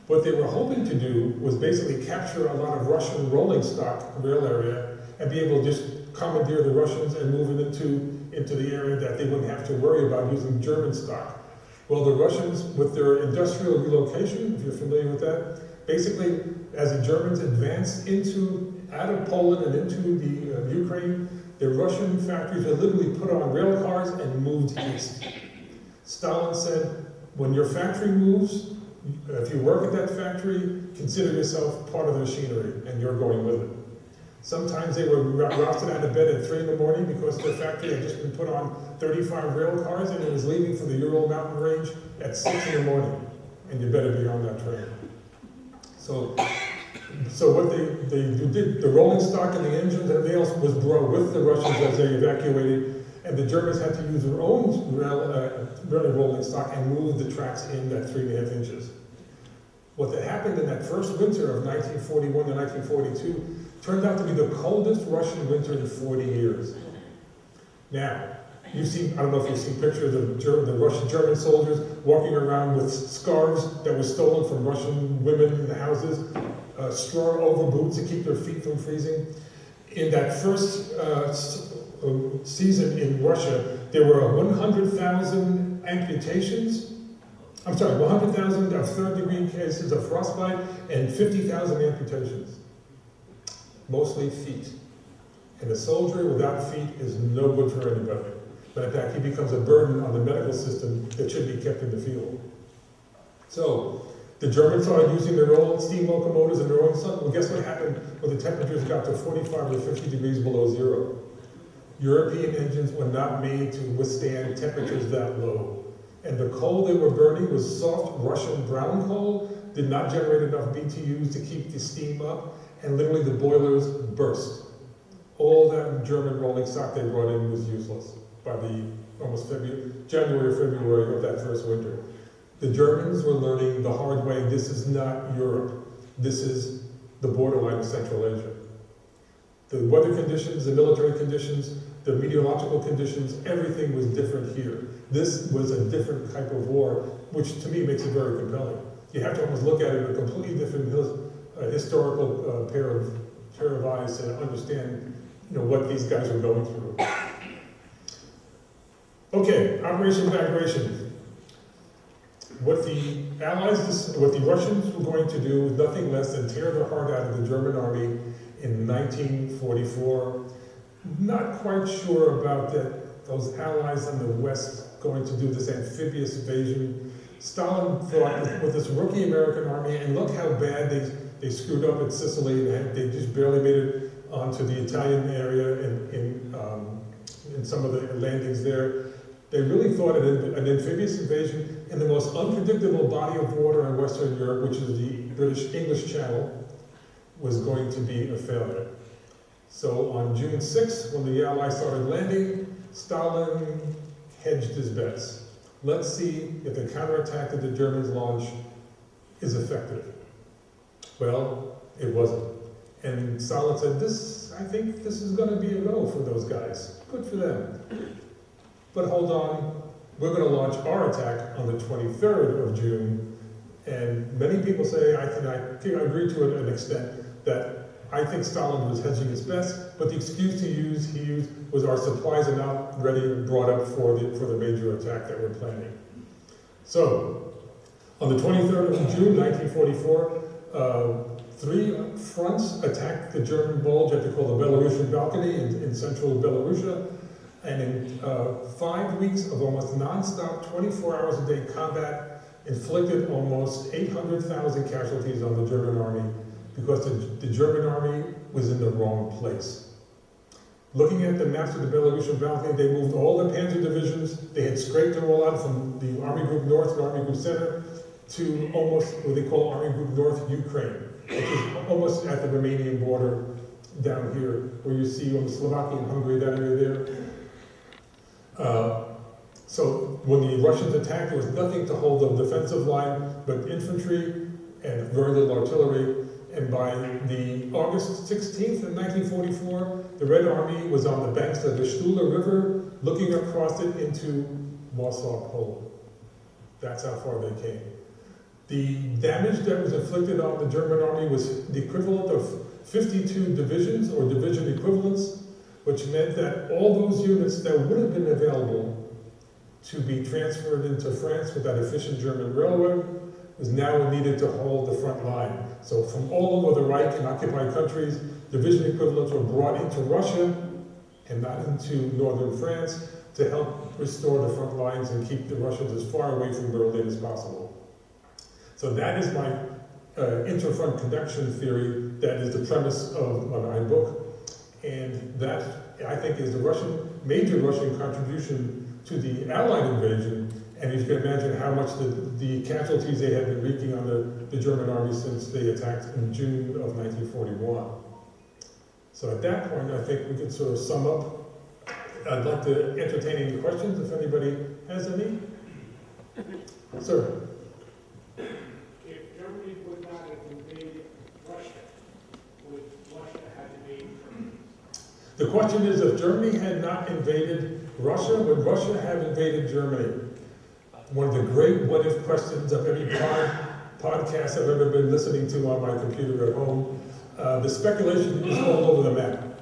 What they were hoping to do was basically capture a lot of Russian rolling stock rail area and be able to just commandeer the Russians and move it into the area that they wouldn't have to worry about using German stock. Well, the Russians, with their industrial relocation, if you're familiar with that, basically, as the Germans advanced out of Poland and into the Ukraine, the Russian factories were literally put on rail cars and moved east. Stalin said, when your factory moves, if you work at that factory, consider yourself part of the machinery, and you're going with it. Sometimes they were rousted out of bed at 3 in the morning because their factory had just been put on 35 rail cars and it was leaving for the Ural mountain range at 6 in the morning, and you better be on that train. So what they did, the rolling stock and the engines and everything else was brought with the Russians as they evacuated, and the Germans had to use their own rolling stock and move the tracks in that 3.5 inches. What had happened in that first winter of 1941 to 1942 turned out to be the coldest Russian winter in 40 years. Now, I don't know if you've seen pictures of the Russian German soldiers walking around with scarves that were stolen from Russian women in the houses, straw over boots to keep their feet from freezing. In that first season in Russia, there were 100,000 amputations. 100,000 of third-degree cases of frostbite and 50,000 amputations. Mostly feet. And a soldier without feet is no good for anybody. But in fact, he becomes a burden on the medical system that should be kept in the field. So, the Germans started using their own steam locomotives and their own sun. Well, guess what happened when the temperatures got to 45 or 50 degrees below zero? European engines were not made to withstand temperatures that low. And the coal they were burning was soft Russian brown coal, did not generate enough BTUs to keep the steam up, and literally the boilers burst. All that German rolling stock they brought in was useless by the almost January or February of that first winter. The Germans were learning the hard way, this is not Europe. This is the borderline of Central Asia. The weather conditions, the military conditions, the meteorological conditions, everything was different here. This was a different type of war, which to me makes it very compelling. You have to almost look at it with a completely different historical pair of eyes to understand, what these guys were going through. Okay, Operation Bagration. What the Russians were going to do was nothing less than tear the heart out of the German army in 1944. Not quite sure about those allies on the west going to do this amphibious invasion. Stalin thought with this rookie American army, and look how bad they screwed up at Sicily, and they just barely made it onto the Italian area in some of the landings there. They really thought an amphibious invasion in the most unpredictable body of water in Western Europe, which is the British English Channel, was going to be a failure. So on June 6th, when the Allies started landing, Stalin hedged his bets. Let's see if the counterattack that the Germans launched is effective. Well, it wasn't. And Stalin said, I think this is going to be a go for those guys. Good for them. But hold on, we're going to launch our attack on the 23rd of June. And many people say, I agree to an extent, that I think Stalin was hedging his bets, but the excuse he used was our supplies are not ready and brought up for the major attack that we're planning. So, on the 23rd of June, 1944, 3 fronts attacked the German bulge at the Belarusian Balcony in central Belarusia, and in 5 weeks of almost non-stop, 24 hours a day combat, inflicted almost 800,000 casualties on the German army, because the German army was in the wrong place. Looking at the maps of the Belarusian Balcony, they moved all the panzer divisions. They had scraped them all out from the Army Group North and Army Group Center to almost what they call Army Group North Ukraine, which is almost at the Romanian border down here, where you see Slovakia and Hungary, that area there. So when the Russians attacked, there was nothing to hold the defensive line but infantry and very little artillery. And by the August 16th of 1944, the Red Army was on the banks of the Stula River, looking across it into Warsaw, Poland. That's how far they came. The damage that was inflicted on the German army was the equivalent of 52 divisions or division equivalents, which meant that all those units that would have been available to be transferred into France with that efficient German railroad was now needed to hold the front line. So from all over the Reich and occupied countries, division equivalents were brought into Russia and not into northern France to help restore the front lines and keep the Russians as far away from Berlin as possible. So that is my interfront connection theory. That is the premise of my book. And that, I think, is the major Russian contribution to the Allied invasion. And you can imagine how much the casualties they had been wreaking on the German army since they attacked in June of 1941. So at that point, I think we could sort of sum up. I'd like to entertain any questions if anybody has any. Sir? If Germany would not have invaded Russia, would Russia have invaded Germany? The question is, if Germany had not invaded Russia, would Russia have invaded Germany? One of the great what-if questions of any podcast I've ever been listening to on my computer at home. The speculation is all over the map.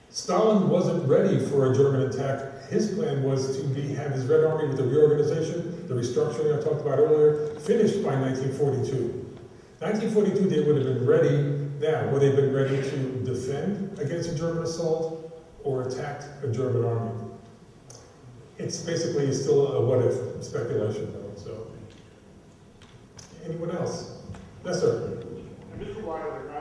Stalin wasn't ready for a German attack. His plan was to have his Red Army with the reorganization, the restructuring I talked about earlier, finished by 1942. 1942, they would have been ready now. Would they have been ready to defend against a German assault or attack a German army? It's basically still a what-if speculation, though, so. Anyone else? Yes, sir. Mr. Weiler,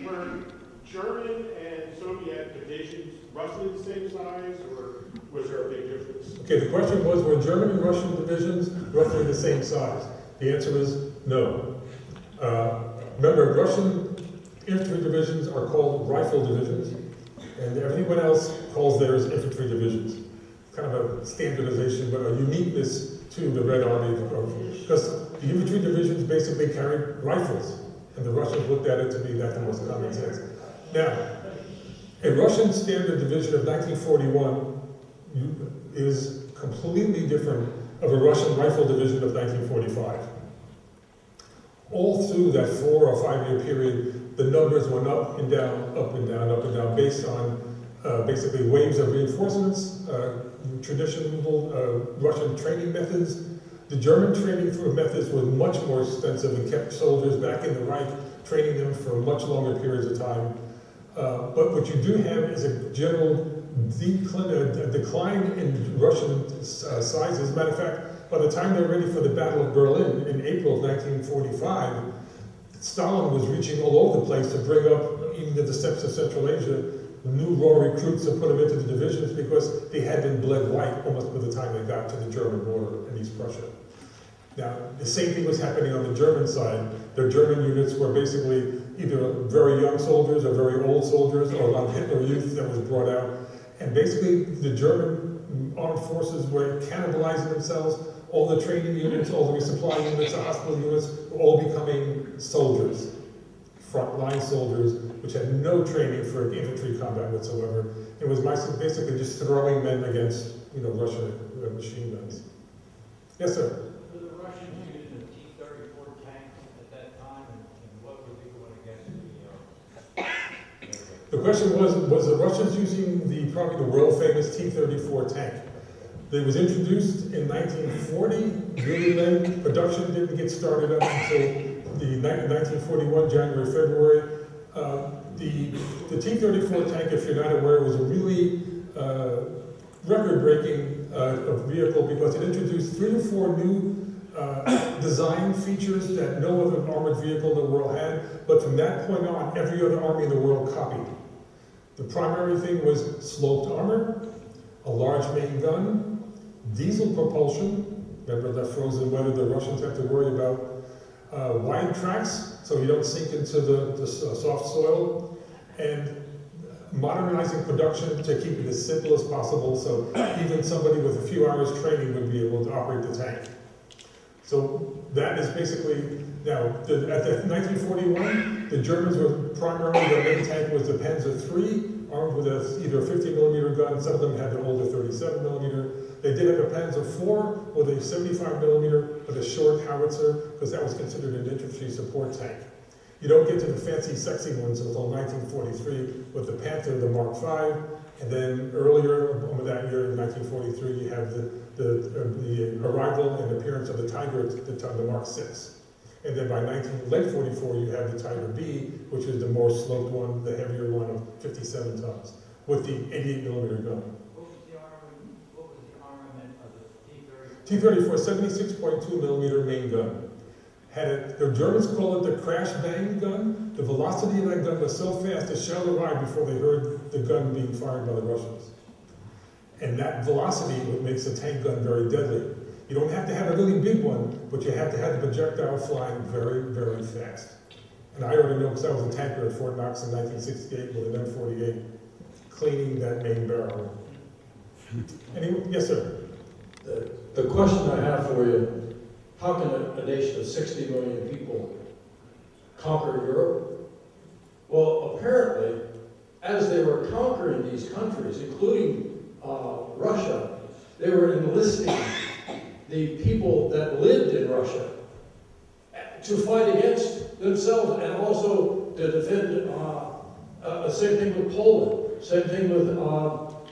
were German and Soviet divisions roughly the same size, or was there a big difference? Okay, the question was, were German and Russian divisions roughly the same size? The answer is no. Remember, Russian infantry divisions are called rifle divisions, and everyone else calls theirs infantry divisions. Kind of a standardization, but a uniqueness to the Red Army, because the infantry divisions basically carried rifles, and the Russians looked at it to be that the most common sense. Now, a Russian standard division of 1941 is completely different of a Russian rifle division of 1945. All through that 4 or 5 year period, the numbers went up and down, up and down, up and down, based on basically waves of reinforcements, traditional Russian training methods. The German training methods were much more extensive and kept soldiers back in the Reich, training them for much longer periods of time. But what you do have is a general decline in Russian size. As a matter of fact, by the time they're ready for the Battle of Berlin in April of 1945, Stalin was reaching all over the place to bring up, even to the steppes of Central Asia, new raw recruits and put them into the divisions because they had been bled white almost by the time they got to the German border in East Prussia. Now, the same thing was happening on the German side. Their German units were basically either very young soldiers or very old soldiers, or a lot of Hitler youth that was brought out. And basically, the German armed forces were cannibalizing themselves. All the training units, all the resupply units, the hospital units were all becoming soldiers, frontline soldiers, which had no training for infantry combat whatsoever. It was basically just throwing men against, Russian machine guns. Yes, sir. Were the Russians using the T-34 tanks at that time, and what were they going against the The question was the Russians using probably the world famous T-34 tank? It was introduced in 1940, really late. Production didn't get started up until the 1941, January, February. The T-34 tank, if you're not aware, was a really record-breaking vehicle because it introduced 3 or 4 new design features that no other armored vehicle in the world had. But from that point on, every other army in the world copied. The primary thing was sloped armor, a large main gun, diesel propulsion. Remember that frozen weather the Russians have to worry about. Wide tracks, so you don't sink into the soft soil, and modernizing production to keep it as simple as possible, so even somebody with a few hours training would be able to operate the tank. So that is basically, now, at the 1941, the Germans were primarily, their main tank was the Panzer III, armed with either a 50 millimeter gun, some of them had their older 37 millimeter. They did have a Panzer IV with a 75 millimeter with a short howitzer, because that was considered an infantry support tank. You don't get to the fancy, sexy ones until 1943 with the Panther, the Mark V, and then earlier that year, in 1943, you have the arrival and appearance of the Tiger, the Mark VI. And then by late 44, you have the Tiger B, which is the more sloped one, the heavier one of 57 tons, with the 88 millimeter gun. What was the armament of the T-34, 76.2 millimeter main gun. The Germans call it the crash bang gun. The velocity of that gun was so fast, the shell arrived before they heard the gun being fired by the Russians. And that velocity makes a tank gun very deadly. You don't have to have a really big one, but you have to have the projectile flying very, very fast. And I already know because I was a tanker at Fort Knox in 1968 with an M48, cleaning that main barrel. Yes, sir. The question I have for you, how can a nation of 60 million people conquer Europe? Well, apparently, as they were conquering these countries, including Russia, they were enlisting the people that lived in Russia to fight against themselves and also to defend, same thing with Poland, same thing with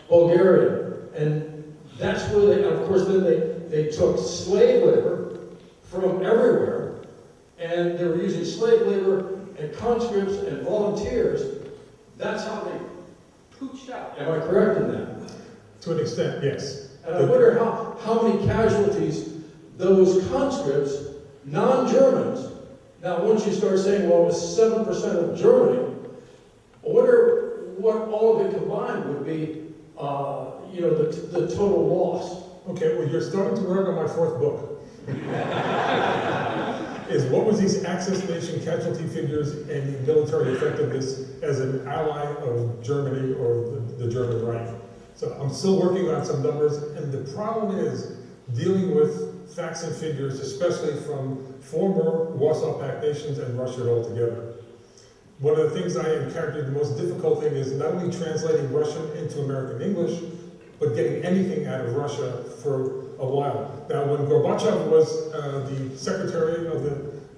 Bulgaria. And that's where they, of course, then they took slave labor from everywhere, and they were using slave labor and conscripts and volunteers. That's how they pooched out. Am I correct in that? To an extent, yes. And I wonder how many casualties those conscripts, non-Germans, now once you start saying, well, it was 7% of Germany, I wonder what all of it combined would be, the total loss. Okay, well, you're starting to work on my 4th book. is what was these Axis nation casualty figures and the military effectiveness as an ally of Germany or the German Reich? So I'm still working on some numbers, and the problem is dealing with facts and figures, especially from former Warsaw Pact nations and Russia altogether. One of the things I encountered, the most difficult thing, is not only translating Russian into American English, but getting anything out of Russia for a while. Now, when Gorbachev was the secretary of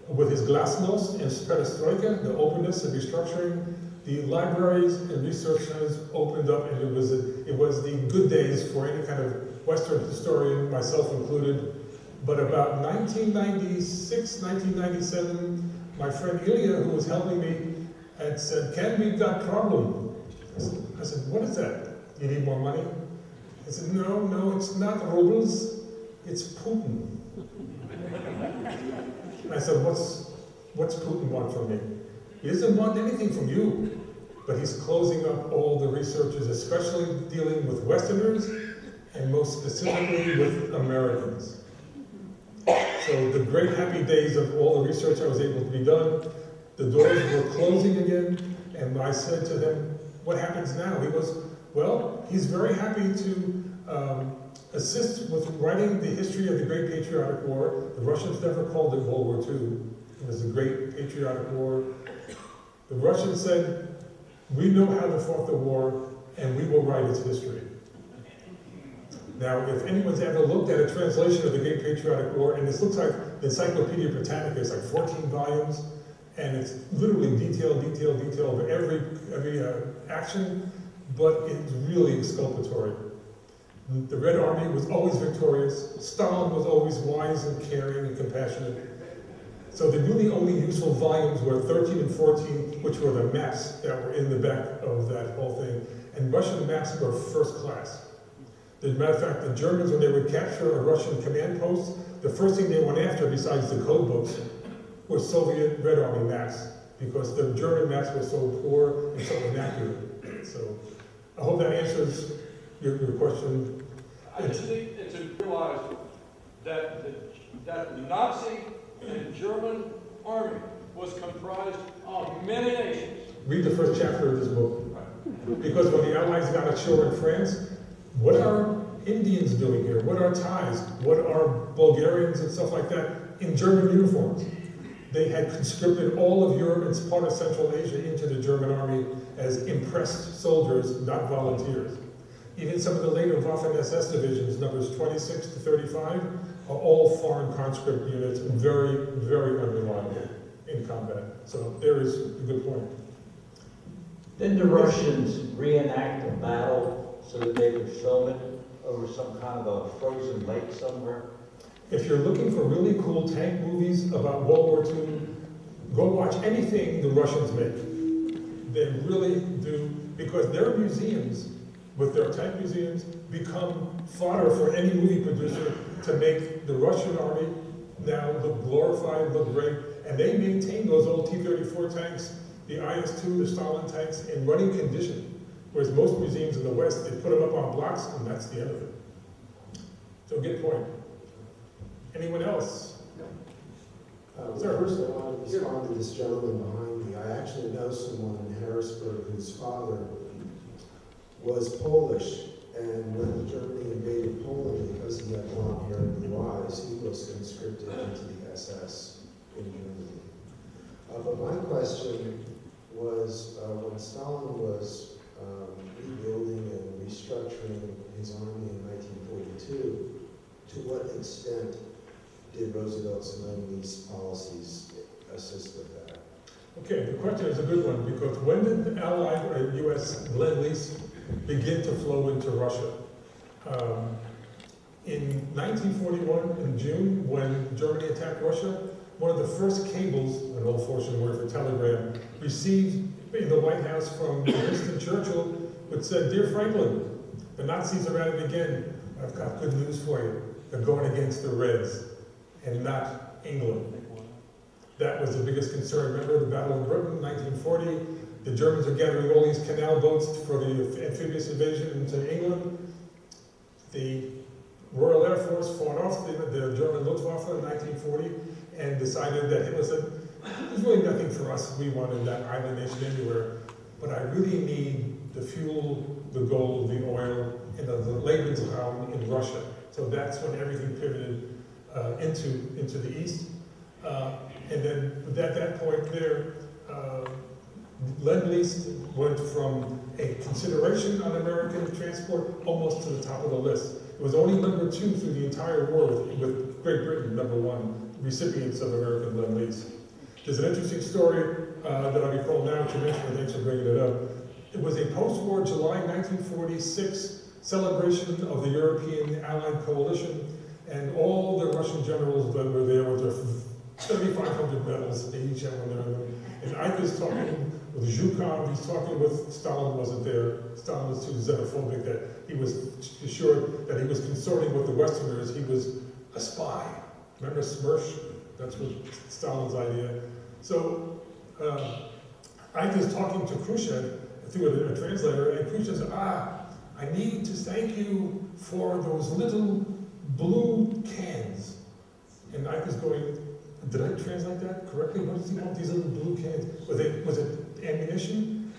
with his glasnost and perestroika, the openness and restructuring, the libraries and research centers opened up, and it was the good days for any kind of Western historian, myself included. But about 1996, 1997, my friend Ilya, who was helping me, had said, "Ken, we've got a problem." I said, "What is that? You need more money?" He said, no, it's not rubles, it's Putin. I said, what's Putin want from me? He doesn't want anything from you, but he's closing up all the researchers, especially dealing with Westerners, and most specifically with Americans. So the great happy days of all the research I was able to be done, the doors were closing again, and I said to him, "What happens now?" He goes, "Well, he's very happy to assist with writing the history of the Great Patriotic War. The Russians never called it World War II. It was the Great Patriotic War. The Russians said, we know how to fought the war, and we will write its history." Now, if anyone's ever looked at a translation of the Great Patriotic War, and this looks like the Encyclopedia Britannica, it's like 14 volumes, and it's literally detail of every action, but it's really exculpatory. The Red Army was always victorious. Stalin was always wise and caring and compassionate. So the really only useful volumes were 13 and 14, which were the maps that were in the back of that whole thing. And Russian maps were first class. As a matter of fact, the Germans, when they would capture a Russian command post, the first thing they went after, besides the code books, were Soviet Red Army maps, because the German maps were so poor and so inaccurate. So I hope that answers your question. I just think it's realized that the Nazi and German army was comprised of many nations. Read the first chapter of this book. Because when the Allies got ashore in France, what are Indians doing here? What are Thais? What are Bulgarians and stuff like that in German uniforms? They had conscripted all of Europe and part of Central Asia into the German army as impressed soldiers, not volunteers. Even some of the later Waffen-SS divisions, numbers 26 to 35, are all foreign conscript units, very, very unreliable in combat. So there is a good point. Didn't the Russians reenact a battle so that they could film it over some kind of a frozen lake somewhere? If you're looking for really cool tank movies about World War II, go watch anything the Russians make. They really do, because their museums, with their tank museums, become fodder for any movie producer to make the Russian army now look glorified, look great, and they maintain those old T-34 tanks, the IS-2, the Stalin tanks, in running condition, whereas most museums in the West, they put them up on blocks, and that's the end of it. So good point. Anyone else? Sir. First, I want to respond to this gentleman behind me. I actually know someone in Harrisburg whose father was Polish, and when Germany invaded Poland, because he had blonde hair and blue eyes, he was conscripted into the SS in Germany. But my question was, when Stalin was rebuilding and restructuring his army in 1942, to what extent did Roosevelt's Lend-Lease policies assist with that? Okay, the question is a good one, because when did the Allied or U.S. Lend-Lease begin to flow into Russia? In 1941, in June, when Germany attacked Russia, one of the first cables, an old-fashioned word for telegram, received in the White House from Winston Churchill, which said, "Dear Franklin, the Nazis are at it again. I've got good news for you. They're going against the Reds, and not England." That was the biggest concern. Remember the Battle of Britain, 1940? The Germans are gathering all these canal boats for the amphibious invasion into England. The Royal Air Force fought off the German Luftwaffe in 1940, and decided that, hey, listen, there's really nothing for us. We wanted that island nation anywhere, but I really need the fuel, the gold, the oil, and the Lebensraum in Russia. So that's when everything pivoted into the east. And then at that point there, Lend-Lease went from a consideration on American transport almost to the top of the list. It was only number 2 through the entire war with Great Britain, number 1, recipients of American Lend-Lease. There's an interesting story that I recall now to mention, and thanks for bringing it up. It was a post-war July 1946 celebration of the European Allied Coalition, and all the Russian generals that were there with their 3,500 medals, they each had one of them. And Ike is talking with Zhukov, he's talking with, Stalin wasn't there. Stalin was too xenophobic that he was assured that he was consorting with the Westerners. He was a spy. Remember Smersh? That's what Stalin's idea. So Ike is talking to Khrushchev through a translator, and Khrushchev said, I need to thank you for those little blue cans. And Ike is going, did I translate that correctly? What does he want these little blue cans? Was it ammunition?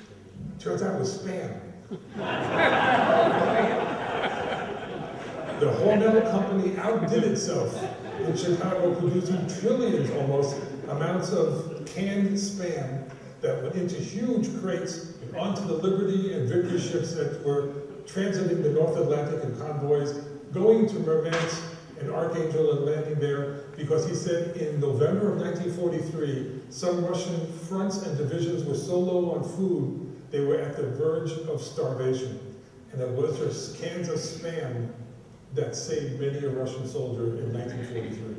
Turns out it was Spam. The Hormel company outdid itself in Chicago, producing trillions almost amounts of canned Spam that went into huge crates and onto the Liberty and Victory ships that were transiting the North Atlantic in convoys, going to Murmansk and Archangel and landing there, because he said in November of 1943, some Russian fronts and divisions were so low on food, they were at the verge of starvation. And it was just cans of Spam that saved many a Russian soldier in 1943.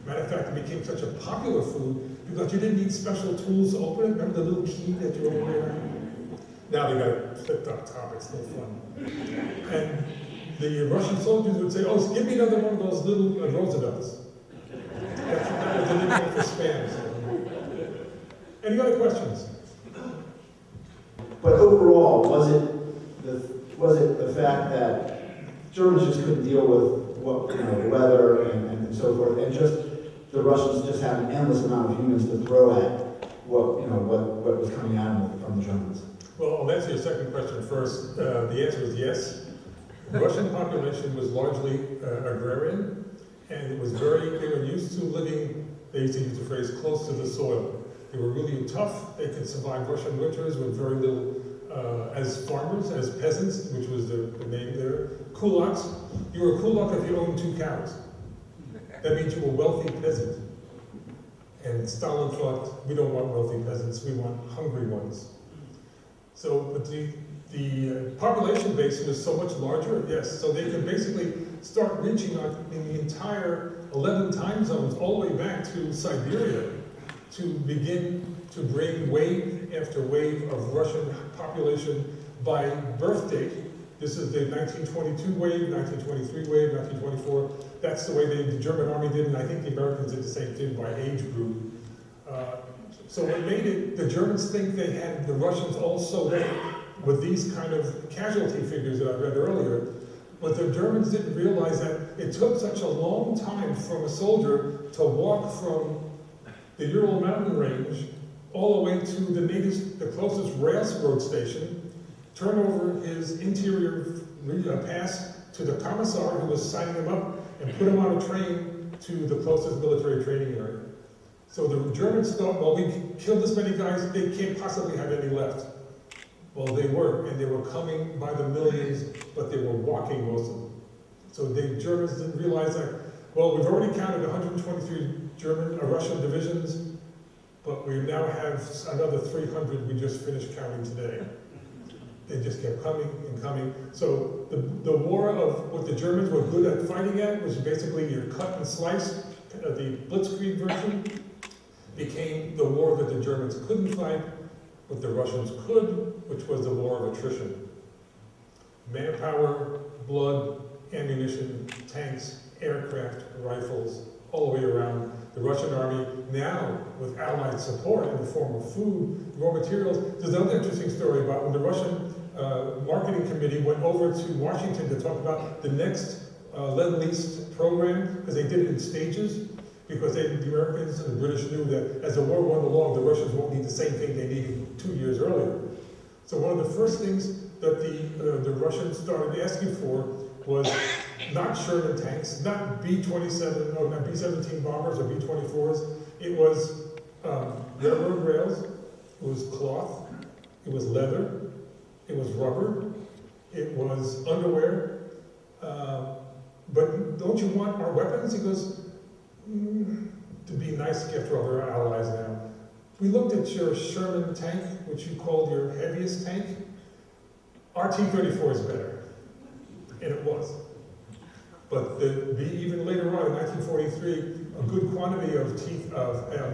Matter of fact, it became such a popular food because you didn't need special tools to open it. Remember the little key that you open it? Now they got it flipped up top, it's no fun. And the Russian soldiers would say, oh, give me another one of those little Roosevelts. That was the nickname for Spam. So. Any other questions? But overall, was it the fact that Germans just couldn't deal with what, the weather and so forth, and just the Russians just had an endless amount of humans to throw at what was coming at them from the Germans? Well, I'll answer your second question first. The answer is yes. The Russian population was largely agrarian, and they were used to living, they used to use the phrase, close to the soil. They were really tough. They could survive Russian winters with very little, as farmers, as peasants, which was the name there. Kulaks, you were a kulak if you owned 2 cows. That means you were a wealthy peasant. And Stalin thought, we don't want wealthy peasants, we want hungry ones. So, but the population base was so much larger, yes, so they could basically start reaching out in the entire 11 time zones all the way back to Siberia to begin to bring wave after wave of Russian population by birth date. This is the 1922 wave, 1923 wave, 1924. That's the way the German army did, and I think the Americans did the same thing by age group. So what made it, the Germans think they had the Russians all sewed up with these kind of casualty figures that I read earlier, but the Germans didn't realize that it took such a long time from a soldier to walk from the Ural mountain range all the way to the closest railroad station, turn over his interior pass to the commissar who was signing him up, and put him on a train to the closest military training area. So the Germans thought, well, we killed this many guys, they can't possibly have any left. Well, they were, and they were coming by the millions, but they were walking, most of them. So the Germans didn't realize that, well, we've already counted 123 Russian divisions, but we now have another 300 we just finished counting today. They just kept coming and coming. So the war of what the Germans were good at fighting at was basically your cut and slice, the blitzkrieg version, became the war that the Germans couldn't fight, what the Russians could, which was the war of attrition. Manpower, blood, ammunition, tanks, aircraft, rifles, all the way around. The Russian army, now with Allied support in the form of food, raw materials. There's another interesting story about when the Russian marketing committee went over to Washington to talk about the next Lend-Lease program, because they did it in stages. because the Americans and the British knew that as the war went along, the Russians won't need the same thing they needed 2 years earlier. So one of the first things that the Russians started asking for was not Sherman tanks, not B-27, or not B-17 bombers or B-24s. It was railroad rails, it was cloth, it was leather, it was rubber, it was underwear. But don't you want our weapons? He goes, to be nice after all, they're our allies now. We looked at your Sherman tank, which you called your heaviest tank. Our T-34 is better. And it was. But even later on, in 1943, a good quantity of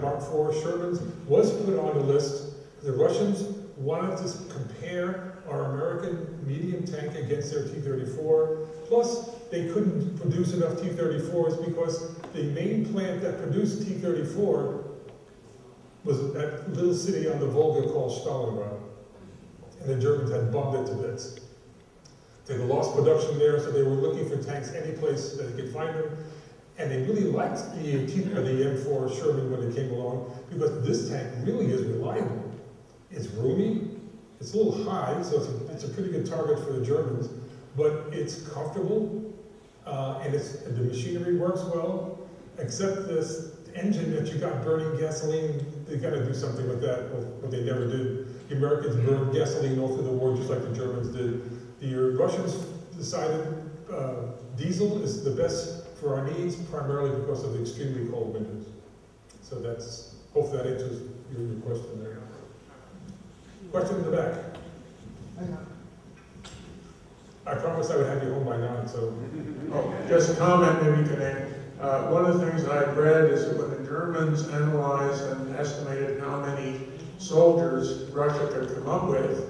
Mark IV Shermans was put on the list. The Russians wanted to compare our American medium tank against their T-34. Plus, they couldn't produce enough T-34s because the main plant that produced T-34 was that little city on the Volga called Stalingrad. And the Germans had bombed it to bits. They lost production there, so they were looking for tanks any place that they could find them. And they really liked the M4 Sherman when it came along, because this tank really is reliable. It's roomy, it's a little high, so it's a pretty good target for the Germans, but it's comfortable, and the machinery works well, except this engine that you got burning gasoline. They got to do something with that, but they never did. The Americans burned gasoline all through the war, just like the Germans did. The Russians decided diesel is the best for our needs, primarily because of the extremely cold winters. So hopefully that answers your question there. Question in the back. I promised I would have you home by 9, so. Oh, just a comment, maybe you can add. One of the things that I've read is that when the Germans analyzed and estimated how many soldiers Russia could come up with,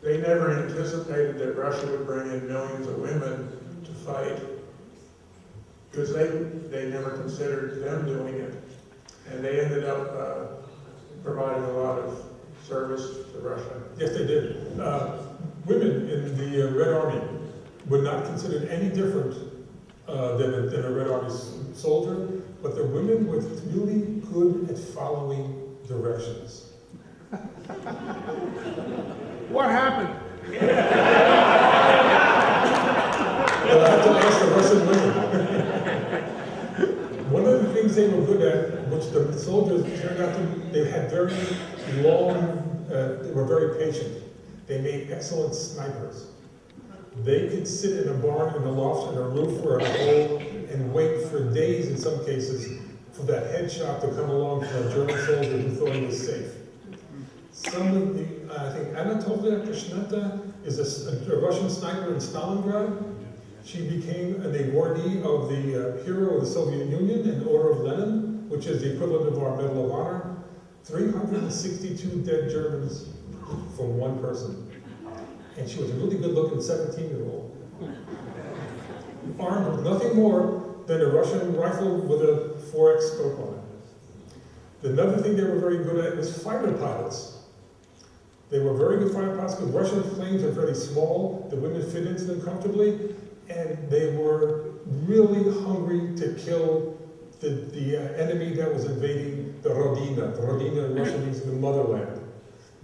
they never anticipated that Russia would bring in millions of women to fight, because they never considered them doing it. And they ended up providing a lot of service to Russia. Yes, they did. Women in the Red Army were not considered any different than a Red Army soldier, but the women were really good at following directions. What happened? Well, I have to ask the Russian women. One of the things they were good at, which the soldiers turned out to, they had very long, they were very patient. They made excellent snipers. They could sit in a barn, in a loft, in a roof, or a hole, and wait for days, in some cases, for that headshot to come along from a German soldier who thought he was safe. Some of the, I think Anatolia Krishneta is a Russian sniper in Stalingrad. She became an awardee of the Hero of the Soviet Union and Order of Lenin, which is the equivalent of our Medal of Honor. 362 dead Germans from one person. And she was a really good-looking 17-year-old. Armed with nothing more than a Russian rifle with a 4X scope on it. Another thing they were very good at was fighter pilots. They were very good fighter pilots because Russian planes are very small, the women fit into them comfortably, and they were really hungry to kill the enemy that was invading the Rodina. The Rodina in Russian means the motherland.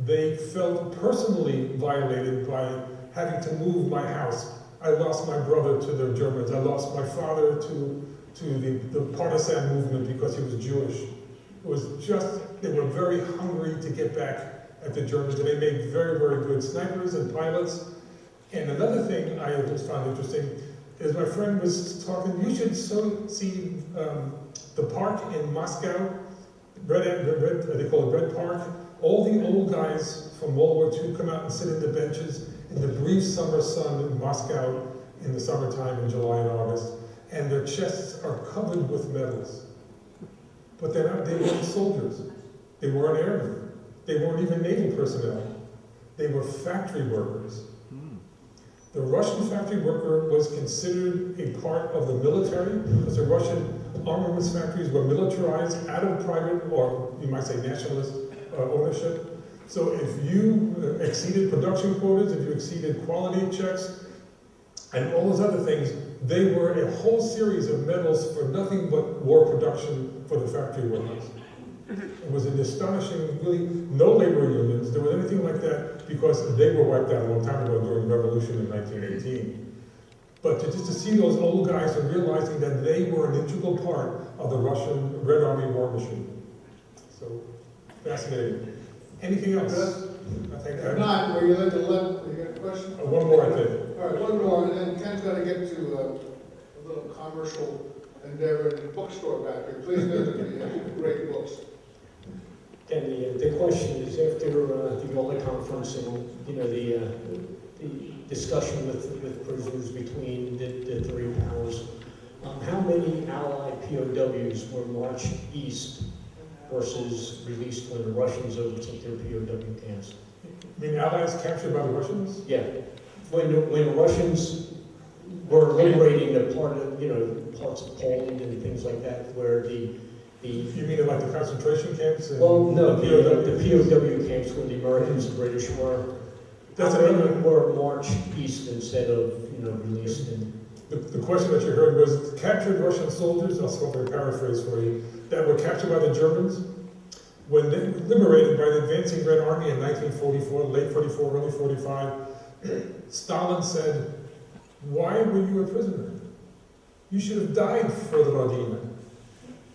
They felt personally violated by having to move my house. I lost my brother to the Germans. I lost my father to the partisan movement because he was Jewish. It was just, they were very hungry to get back at the Germans, and they made very, very good snipers and pilots. And another thing I just found interesting is my friend was talking, you should see the park in Moscow, they call it Red Park. All the old guys from World War II come out and sit in the benches in the brief summer sun in Moscow in the summertime in July and August, and their chests are covered with medals. But they weren't soldiers. They weren't airmen. They weren't even naval personnel. They were factory workers. The Russian factory worker was considered a part of the military because the Russian armaments factories were militarized out of private, or you might say nationalist, ownership. So if you exceeded production quotas, if you exceeded quality checks, and all those other things, they were a whole series of medals for nothing but war production for the factory workers. It was an astonishing, really, no labor unions, there was anything like that, because they were wiped out a long time ago during the revolution in 1918. But just to see those old guys and realizing that they were an integral part of the Russian Red Army war machine. So, fascinating. Anything else? I think If not, were you like to let, you got a question? one more, I think. All right, one more, and then Ken's gonna get to a little commercial endeavor in the bookstore back here. Please visit the great books. And the question is, after the OLA conference and, you know, the discussion with prisoners between the three powers, how many Allied POWs were marched east versus released when the Russians overtook their POW camps? You mean Allies captured by the Russians? Yeah, when the Russians were liberating the part of, you know, parts of Poland and things like that, where You mean like the concentration camps? And well, no, the the POW camps where the Americans and British were. That's How many another- were marched east instead of, you know, released in? The question that you heard was captured Russian soldiers, I'll sort of paraphrase for you, that were captured by the Germans. When they were liberated by the advancing Red Army in 1944, late 44, early 45, Stalin said, "Why were you a prisoner? You should have died for the Rodina.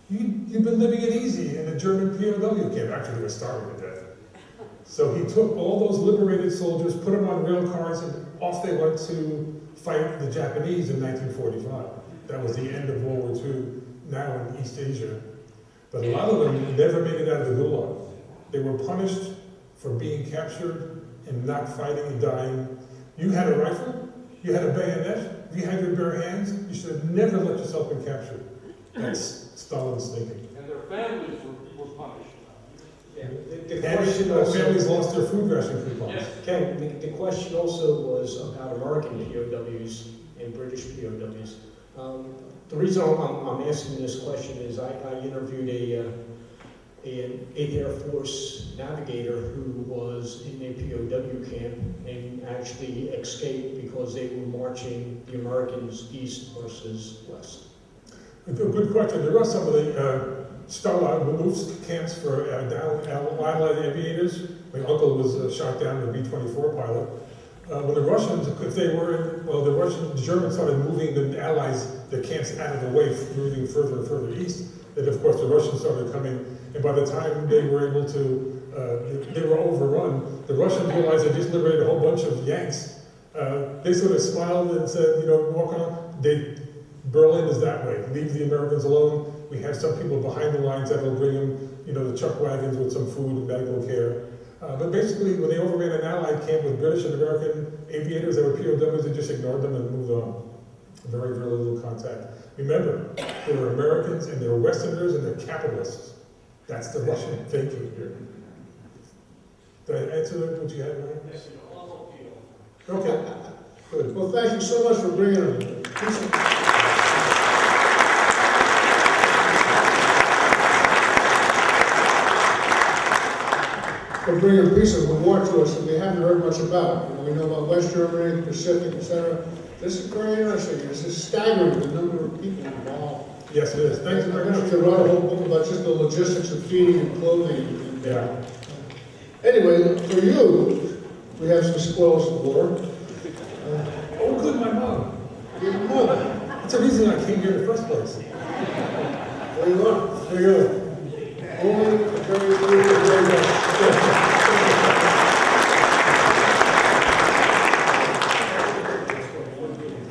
You've been living it easy in the German POW camp." Actually, they were starving to death. So he took all those liberated soldiers, put them on rail cars, and off they went to fight the Japanese in 1945. That was the end of World War II, now in East Asia. But a lot of them never made it out of the Gulag. They were punished for being captured and not fighting and dying. You had a rifle, you had a bayonet, you had your bare hands, you should have never let yourself be captured. That's Stalin's thinking. And their families were punished. Yeah. The question And also, families lost their food ration coupons. Yes. Ken, the question also was about American POWs and British POWs. The reason I'm asking this question is I interviewed an Air Force navigator who was in a POW camp and actually escaped because they were marching the Americans east versus west. Good question. There are some of the Stalag Malouf camps for Allied aviators. My uncle was shot down in a B-24 pilot. When the Russians, if they were, the Germans started moving the Allies, the camps out of the way, moving further and further east, then of course the Russians started coming, and by the time they were able to, they were overrun, the Russians realized they just liberated a whole bunch of Yanks. They sort of smiled and said, you know, walk on. Berlin is that way. Leave the Americans alone. We have some people behind the lines that will bring them, you know, the chuck wagons with some food and medical care. But basically, when they overran an Allied camp with British and American aviators that were POWs, they just ignored them and moved on. Very, very little contact. Remember, there were Americans and there were Westerners and there were capitalists. That's the Russian thinking here. Did I answer what you had, Ryan? Yes, Okay, good. Well, thank you so much for bringing it. For bringing a piece of the war to us that we haven't heard much about. You know, we know about West Germany, the Pacific, etc. This is very interesting. This is staggering, the number of people involved. Yes, it is. Thank you very I much. wish we could write a whole book about just the logistics of feeding and clothing. Yeah. Anyway, for you, we have some spoils of war. Oh, good, my mom. Your mother. That's the reason I came here in the first place. There you are. There you go. Only very much.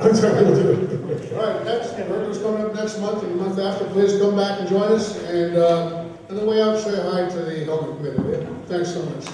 I'm sorry, we'll do it. All right, next, Berkeley's coming up next month and the month after. Please come back and join us. And on the way out, say hi to the Helmet Committee. Thanks so much.